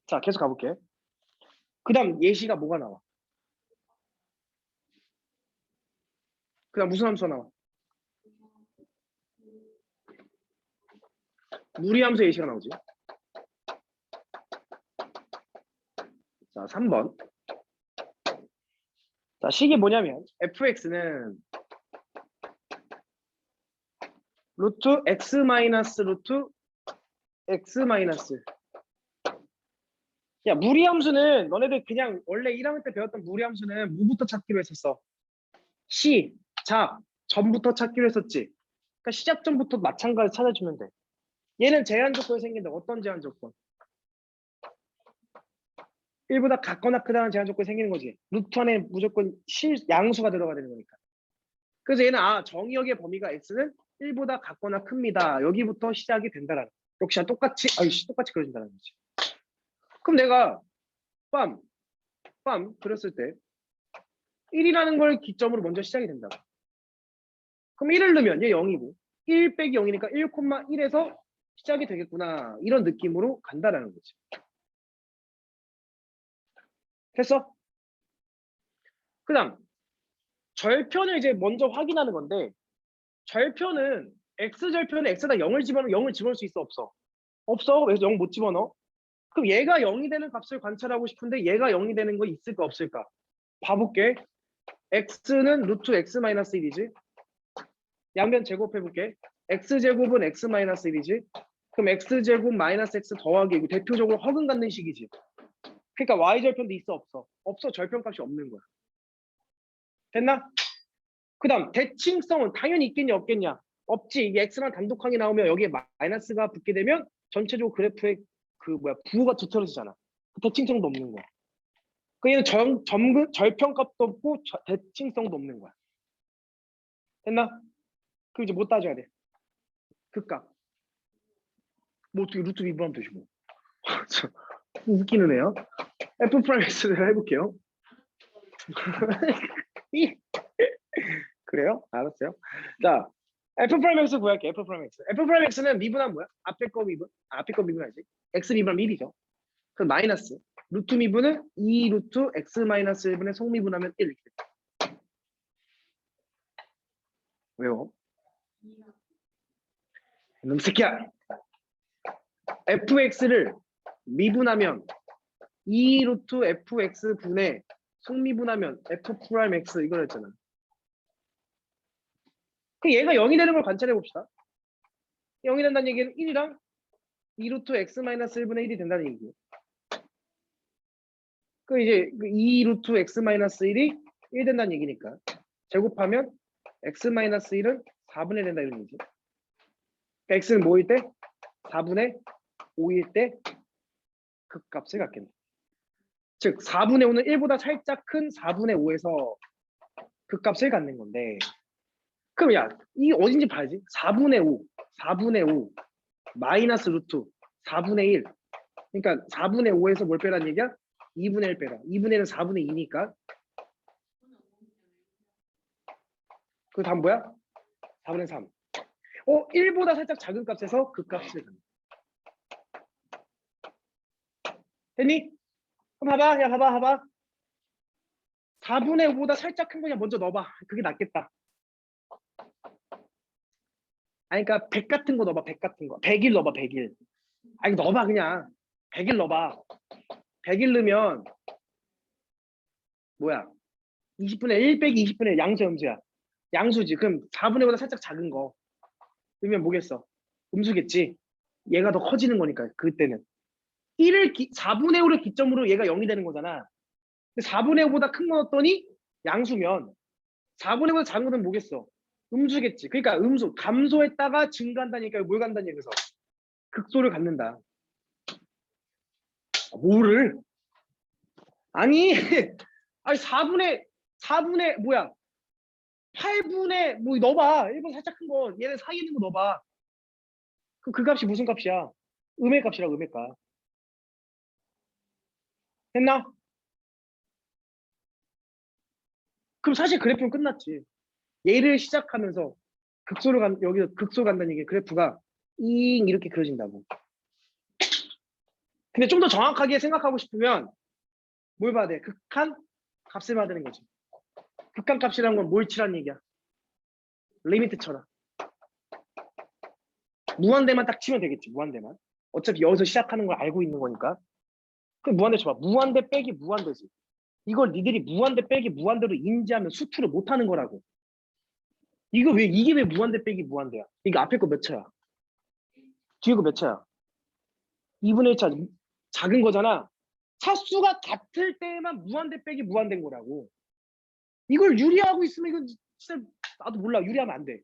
자 계속 가볼게. 그 다음 예시가 뭐가 나와? 그 다음 무슨 함수가 나와? 무리함수 예시가 나오지. 자 3번. 자 식이 뭐냐면 fx는 루트 x 마이너스 루트 x 마이너스. 야 무리함수는 너네들 그냥 원래 1학년 때 배웠던 무리함수는 무부터 찾기로 했었어. 시, 작, 전부터 찾기로 했었지. 그러니까 시작점부터 마찬가지 찾아주면 돼. 얘는 제한 조건이 생긴다. 어떤 제한 조건? 1보다 같거나 크다는 제한 조건이 생기는 거지. 루트 안에 무조건 양수가 들어가야 되는 거니까. 그래서 얘는 정의역의 범위가 x는 1보다 같거나 큽니다. 여기부터 시작이 된다라는 거. 역시나 똑같이 그려진다는 거지. 그럼 내가 빰 그렸을 때 1이라는 걸 기점으로 먼저 시작이 된다. 그럼 1을 넣으면 얘 0이고 1 빼기 0이니까 1,1에서 시작이 되겠구나. 이런 느낌으로 간다라는 거지. 됐어? 그 다음 절편을 이제 먼저 확인하는 건데 절편은 x절편에 x에다 0을 집어넣으면 0을 집어넣을 수 있어? 없어? 없어. 그래서 0 못 집어넣어. 그럼 얘가 0이 되는 값을 관찰하고 싶은데 얘가 0이 되는 거 있을까 없을까? 봐볼게. x는 루트 x 마이너스 1이지. 양변 제곱해볼게. x제곱은 x 마이너스 1이지. 그럼 x제곱 마이너스 x 더하기 이거 대표적으로 허근 갖는 식이지. 그러니까 y절편도 있어 없어? 없어. 절편값이 없는 거야. 됐나? 그 다음 대칭성은 당연히 있겠냐 없겠냐? 없지. 이게 x랑 단독항이 나오면 여기에 마이너스가 붙게 되면 전체적으로 그래프에 부호가 두터워지잖아. 대칭성도 없는 거야. 그 얘는 절편값도 없고 대칭성도 없는 거야. 됐나? 그럼 이제 못 따져야 돼. 극값. 뭐 어떻게 루트 미분하면 되지 뭐. 웃기는 애요. f 프라임 x를 해볼게요. 그래요? 알았어요. 자, f 프라임 x 구할게. f 프라임 x. f 프라임 x는 미분하면 뭐야? 앞에 거 미분. 앞에 거 미분하지. x 미분하면 1이죠. 그럼 마이너스. 루트 미분은 2 루트 x 마이너스 1분의 속미분하면 1 이렇게 돼. 왜요? 이놈 새끼야. fx를 미분하면 2 루트 fx 분의 속미분하면 f 프라임 x 이걸 했잖아. 그 얘가 0이 되는 걸 관찰해 봅시다. 0이 된다는 얘기는 1이랑 2 루트 x 마이너스 1분의 1이 된다는 얘기예요. 그 이제 2 루트 x 마이너스 1이 1 된다는 얘기니까 제곱하면 x 마이너스 1은 4분의 1 된다 이런 얘기죠. 그러니까 x는 뭐일 때? 4분의 5일 때 그 값을 갖겠네. 즉 4분의 5는 1보다 살짝 큰 4분의 5에서 그 값을 갖는 건데 그럼 야, 이 어딘지 봐야지. 4분의 5 마이너스 루트 4분의 1 그러니까 4분의 5에서 뭘 빼라는 얘기야? 2분의 1 빼라. 2분의 1은 4분의 2니까 그 다음 뭐야? 4분의 3 1보다 살짝 작은 값에서 그 값을 갖는 됐니? 그럼 봐봐. 야 봐봐 4분의 5보다 살짝 큰 거 그냥 먼저 넣어봐. 그게 낫겠다. 아니 그러니까 100 같은 거 넣어봐. 100 같은 거 100일 넣어봐. 100일 아니 넣어봐 그냥 100일 넣어봐. 100일 넣으면 뭐야? 20분의 1 빼기 20분의 1 양수 음수야. 양수지. 그럼 4분의 5보다 살짝 작은 거. 그러면 뭐겠어? 음수겠지. 얘가 더 커지는 거니까 그때는. 4분의 5를 기점으로 얘가 0이 되는 거잖아. 근데 4분의 5보다 큰 거 넣었더니 양수면 4분의 5보다 작은 거는 뭐겠어? 음수겠지. 그러니까 음수, 감소했다가 증가한다니까 뭘 간다니 그래서 극소를 갖는다. 뭐를? 아니, 아니 4분의 뭐야? 8분의 뭐 넣어봐. 1번 살짝 큰 거. 얘네 사이에 있는 거 넣어봐. 그럼 그 값이 무슨 값이야? 음의 값이라 음의 값. 됐나? 그럼 사실 그래프는 끝났지. 얘를 시작하면서 여기서 극소 간다는 얘기 그래프가 잉 이렇게 그려진다고. 근데 좀 더 정확하게 생각하고 싶으면 뭘 봐야 돼? 극한 값을 봐야 되는 거지. 극한 값이라는 건 뭘 치라는 얘기야? 리미트 쳐라. 무한대만 딱 치면 되겠지. 무한대만. 어차피 여기서 시작하는 걸 알고 있는 거니까. 그럼 무한대 쳐봐. 무한대 빼기 무한대지. 이걸 니들이 무한대 빼기 무한대로 인지하면 수투를 못하는 거라고. 이게 왜 무한대 빼기 무한대야? 이거 앞에 거 몇 차야? 뒤에 거 몇 차야? 2분의 1차 작은 거잖아. 차수가 같을 때만 무한대 빼기 무한대인 거라고. 이걸 유리하고 있으면 이건 진짜 나도 몰라. 유리하면 안 돼.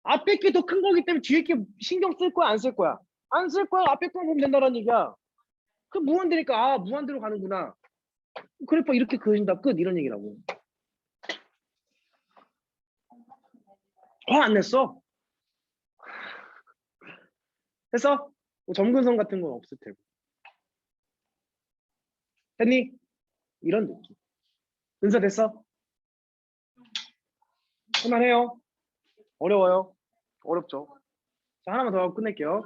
앞에 게 더 큰 거기 때문에 뒤에 게 신경 쓸 거야 안 쓸 거야? 안 쓸 거야. 앞에 거만 보면 된다는 얘기야. 그 무한대니까 무한대로 가는구나. 그래프 이렇게 그려진다 끝 이런 얘기라고. 화 안 냈어. 그래서 뭐 점근성 같은 건 없을 테고. 됐니? 이런 느낌. 은서 됐어? 할만해요? 어려워요? 어렵죠? 자, 하나만 더 하고 끝낼게요.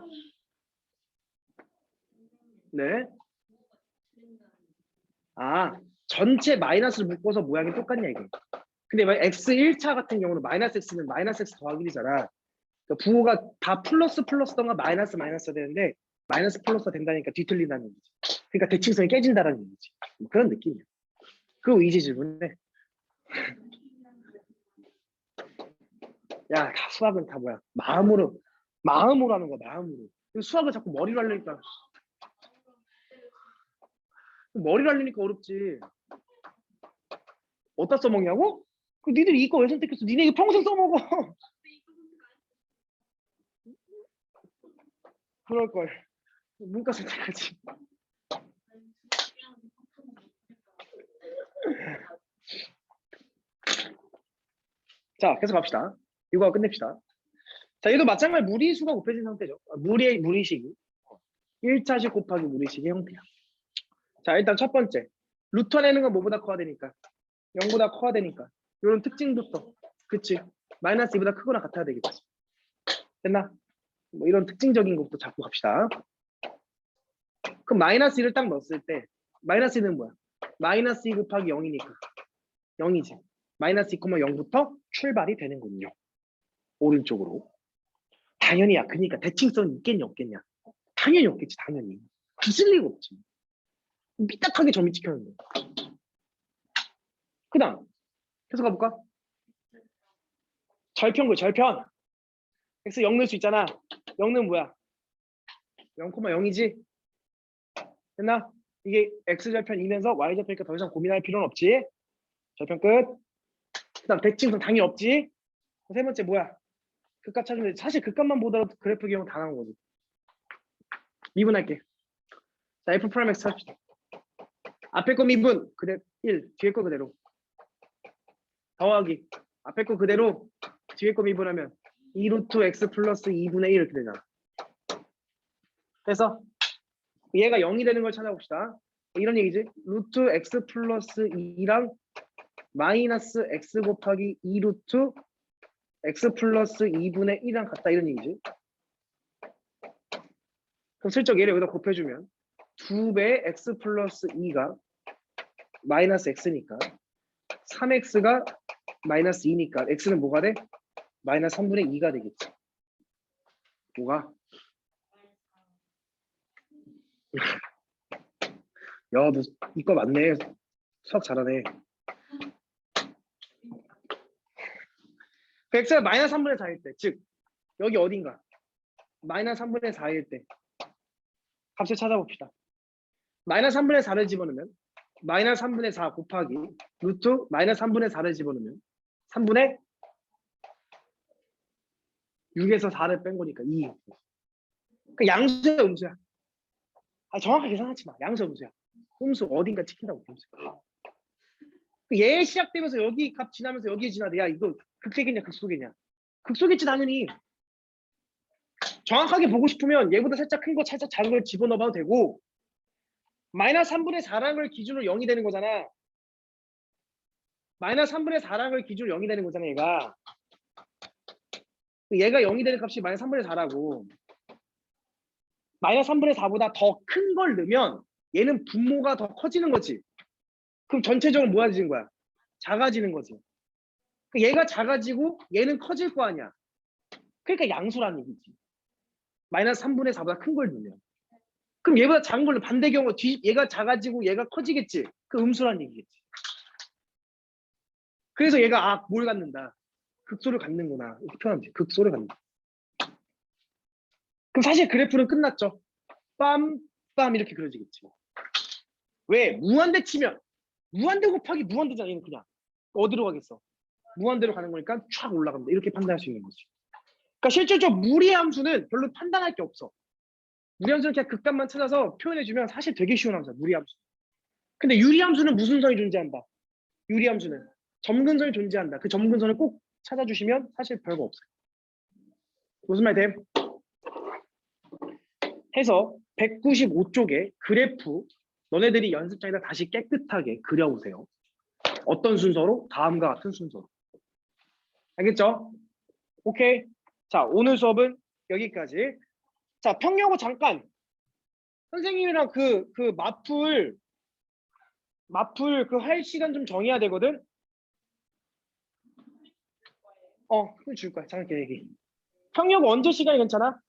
네. 전체 마이너스를 묶어서 모양이 똑같냐 이게. 근데 만약 x 1차 같은 경우는 마이너스 x는 마이너스 x 더하기 1이잖아. 그러니까 부호가 다 플러스던가 마이너스 되는데 마이너스 플러스가 된다니까 뒤틀린다는 얘기지. 그러니까 대칭성이 깨진다는 얘기지. 뭐 그런 느낌이야. 그 의지 질문에 야, 다 수학은 다 뭐야? 마음으로 하는 거야, 마음으로. 수학을 자꾸 머리로 하려니까 어렵지. 어디다 써먹냐고? 그 니들이 이거 왜 선택했어? 니네 이거 평생 써먹어. 그럴걸. 문과 선택하지. 자, 계속 갑시다. 이거 끝냅시다. 자, 얘도 마찬가지 무리수가 곱해진 상태죠. 무리식이. 1차식 곱하기 무리식의 형태야. 자, 일단 첫 번째. 루트 내는 건 뭐보다 커야 되니까. 0보다 커야 되니까. 이런 특징부터. 그치? 마이너스 2보다 크거나 같아야 되겠지. 됐나? 뭐 이런 특징적인 것부터 잡고 갑시다. 그럼 마이너스 1을 딱 넣었을 때 마이너스 1은 뭐야? 마이너스 2 곱하기 0이니까 0이지. 마이너스 2,0부터 출발이 되는군요. 오른쪽으로. 당연히야. 그러니까 대칭성이 있겠냐 없겠냐? 당연히 없겠지. 당연히. 있을 리가 없지. 삐딱하게 점이 찍혔는데. 그 다음 계속 가볼까? 절편. x 0 넣을 수 있잖아. 0는 뭐야? 0,0이지? 됐나? 이게 x절편이면서 y절편이니까 더 이상 고민할 필요는 없지. 절편 끝. 그 다음 대칭성 당연히 없지. 세 번째 뭐야? 극값 찾으면 사실 극값만 보더라도 그래프 기형 다 나온 거지. 미분할게. 자, f 프라임 x 합시다. 앞에 거 미분 그대로 1, 뒤에 거 그대로 더하기 앞에 거 그대로 뒤에 거 미분하면 2루트 x 플러스 2분의 1 이렇게 되잖아. 그래서 얘가 0이 되는 걸 찾아봅시다. 이런 얘기지. 루트 x 플러스 2랑 마이너스 x 곱하기 2루트 x 플러스 2분의 1이랑 같다 이런 얘기지. 그럼 슬쩍 얘를 여기다 곱해주면 2배의 x 플러스 2가 마이너스 x니까 3x가 마이너스 2니까 x는 뭐가 돼? 마이너스 3분의 2가 되겠지. 뭐가? 야, 너 이과 맞네. 수학 잘하네. 그 x가 마이너스 3분의 4일 때, 즉 여기 어딘가 마이너스 3분의 4일 때 값을 찾아봅시다. 마이너스 3분의 4를 집어넣으면 마이너스 3분의 4 곱하기 루트 마이너스 3분의 4를 집어넣으면 3분의 6에서 4를 뺀 거니까 2. 그 양수야, 음수야. 정확하게 계산하지 마. 양수, 음수야. 음수 어딘가 찍힌다고. 음수. 얘 시작되면서 여기 값 지나면서 여기 지나도 야 이거 극세겠냐 극소겠냐. 극소겠지 당연히. 정확하게 보고 싶으면 얘보다 살짝 큰 거 살짝 작은 걸 집어넣어봐도 되고 마이너스 3분의 4라는 걸 기준으로 0이 되는 거잖아. 마이너스 3분의 4라는 걸 기준으로 0이 되는 거잖아 얘가. 얘가 0이 되는 값이 마이너스 3분의 4라고. 마이너스 3분의 4보다 더 큰 걸 넣으면 얘는 분모가 더 커지는 거지. 그럼 전체적으로 뭐가지는 거야? 작아지는 거지. 얘가 작아지고 얘는 커질 거 아니야. 그러니까 양수라는 얘기지. 마이너스 3분의 4보다 큰 걸 넣으면. 그럼 얘보다 작은 걸로 반대 경우 얘가 작아지고 얘가 커지겠지. 그 음수라는 얘기겠지. 그래서 얘가 뭘 갖는다. 극소를 갖는구나. 이렇게 표현하면 돼. 극소를 갖는다. 그럼 사실 그래프는 끝났죠. 빰빰 이렇게 그려지겠지. 왜? 무한대 치면 무한대 곱하기 무한대잖아. 얘는 그냥 어디로 가겠어? 무한대로 가는 거니까 촥 올라간다. 이렇게 판단할 수 있는 거지. 그러니까 실질적으로 무리의 함수는 별로 판단할 게 없어. 무리 함수는 그냥 극값만 찾아서 표현해주면 사실 되게 쉬운 함수야. 무리 함수. 근데 유리 함수는 무슨 선이 존재한다? 유리 함수는 점근선이 존재한다. 그 점근선을 꼭 찾아주시면 사실 별거 없어요. 무슨 말 됨? 해서 195쪽에 그래프 너네들이 연습장에다 다시 깨끗하게 그려보세요. 어떤 순서로? 다음과 같은 순서로. 알겠죠? 오케이. 자, 오늘 수업은 여기까지. 자, 평영어 잠깐. 선생님이랑 그 마풀 그 할 시간 좀 정해야 되거든. 그럼 줄 거야. 잠깐 얘기. 평영어 언제 시간이 괜찮아?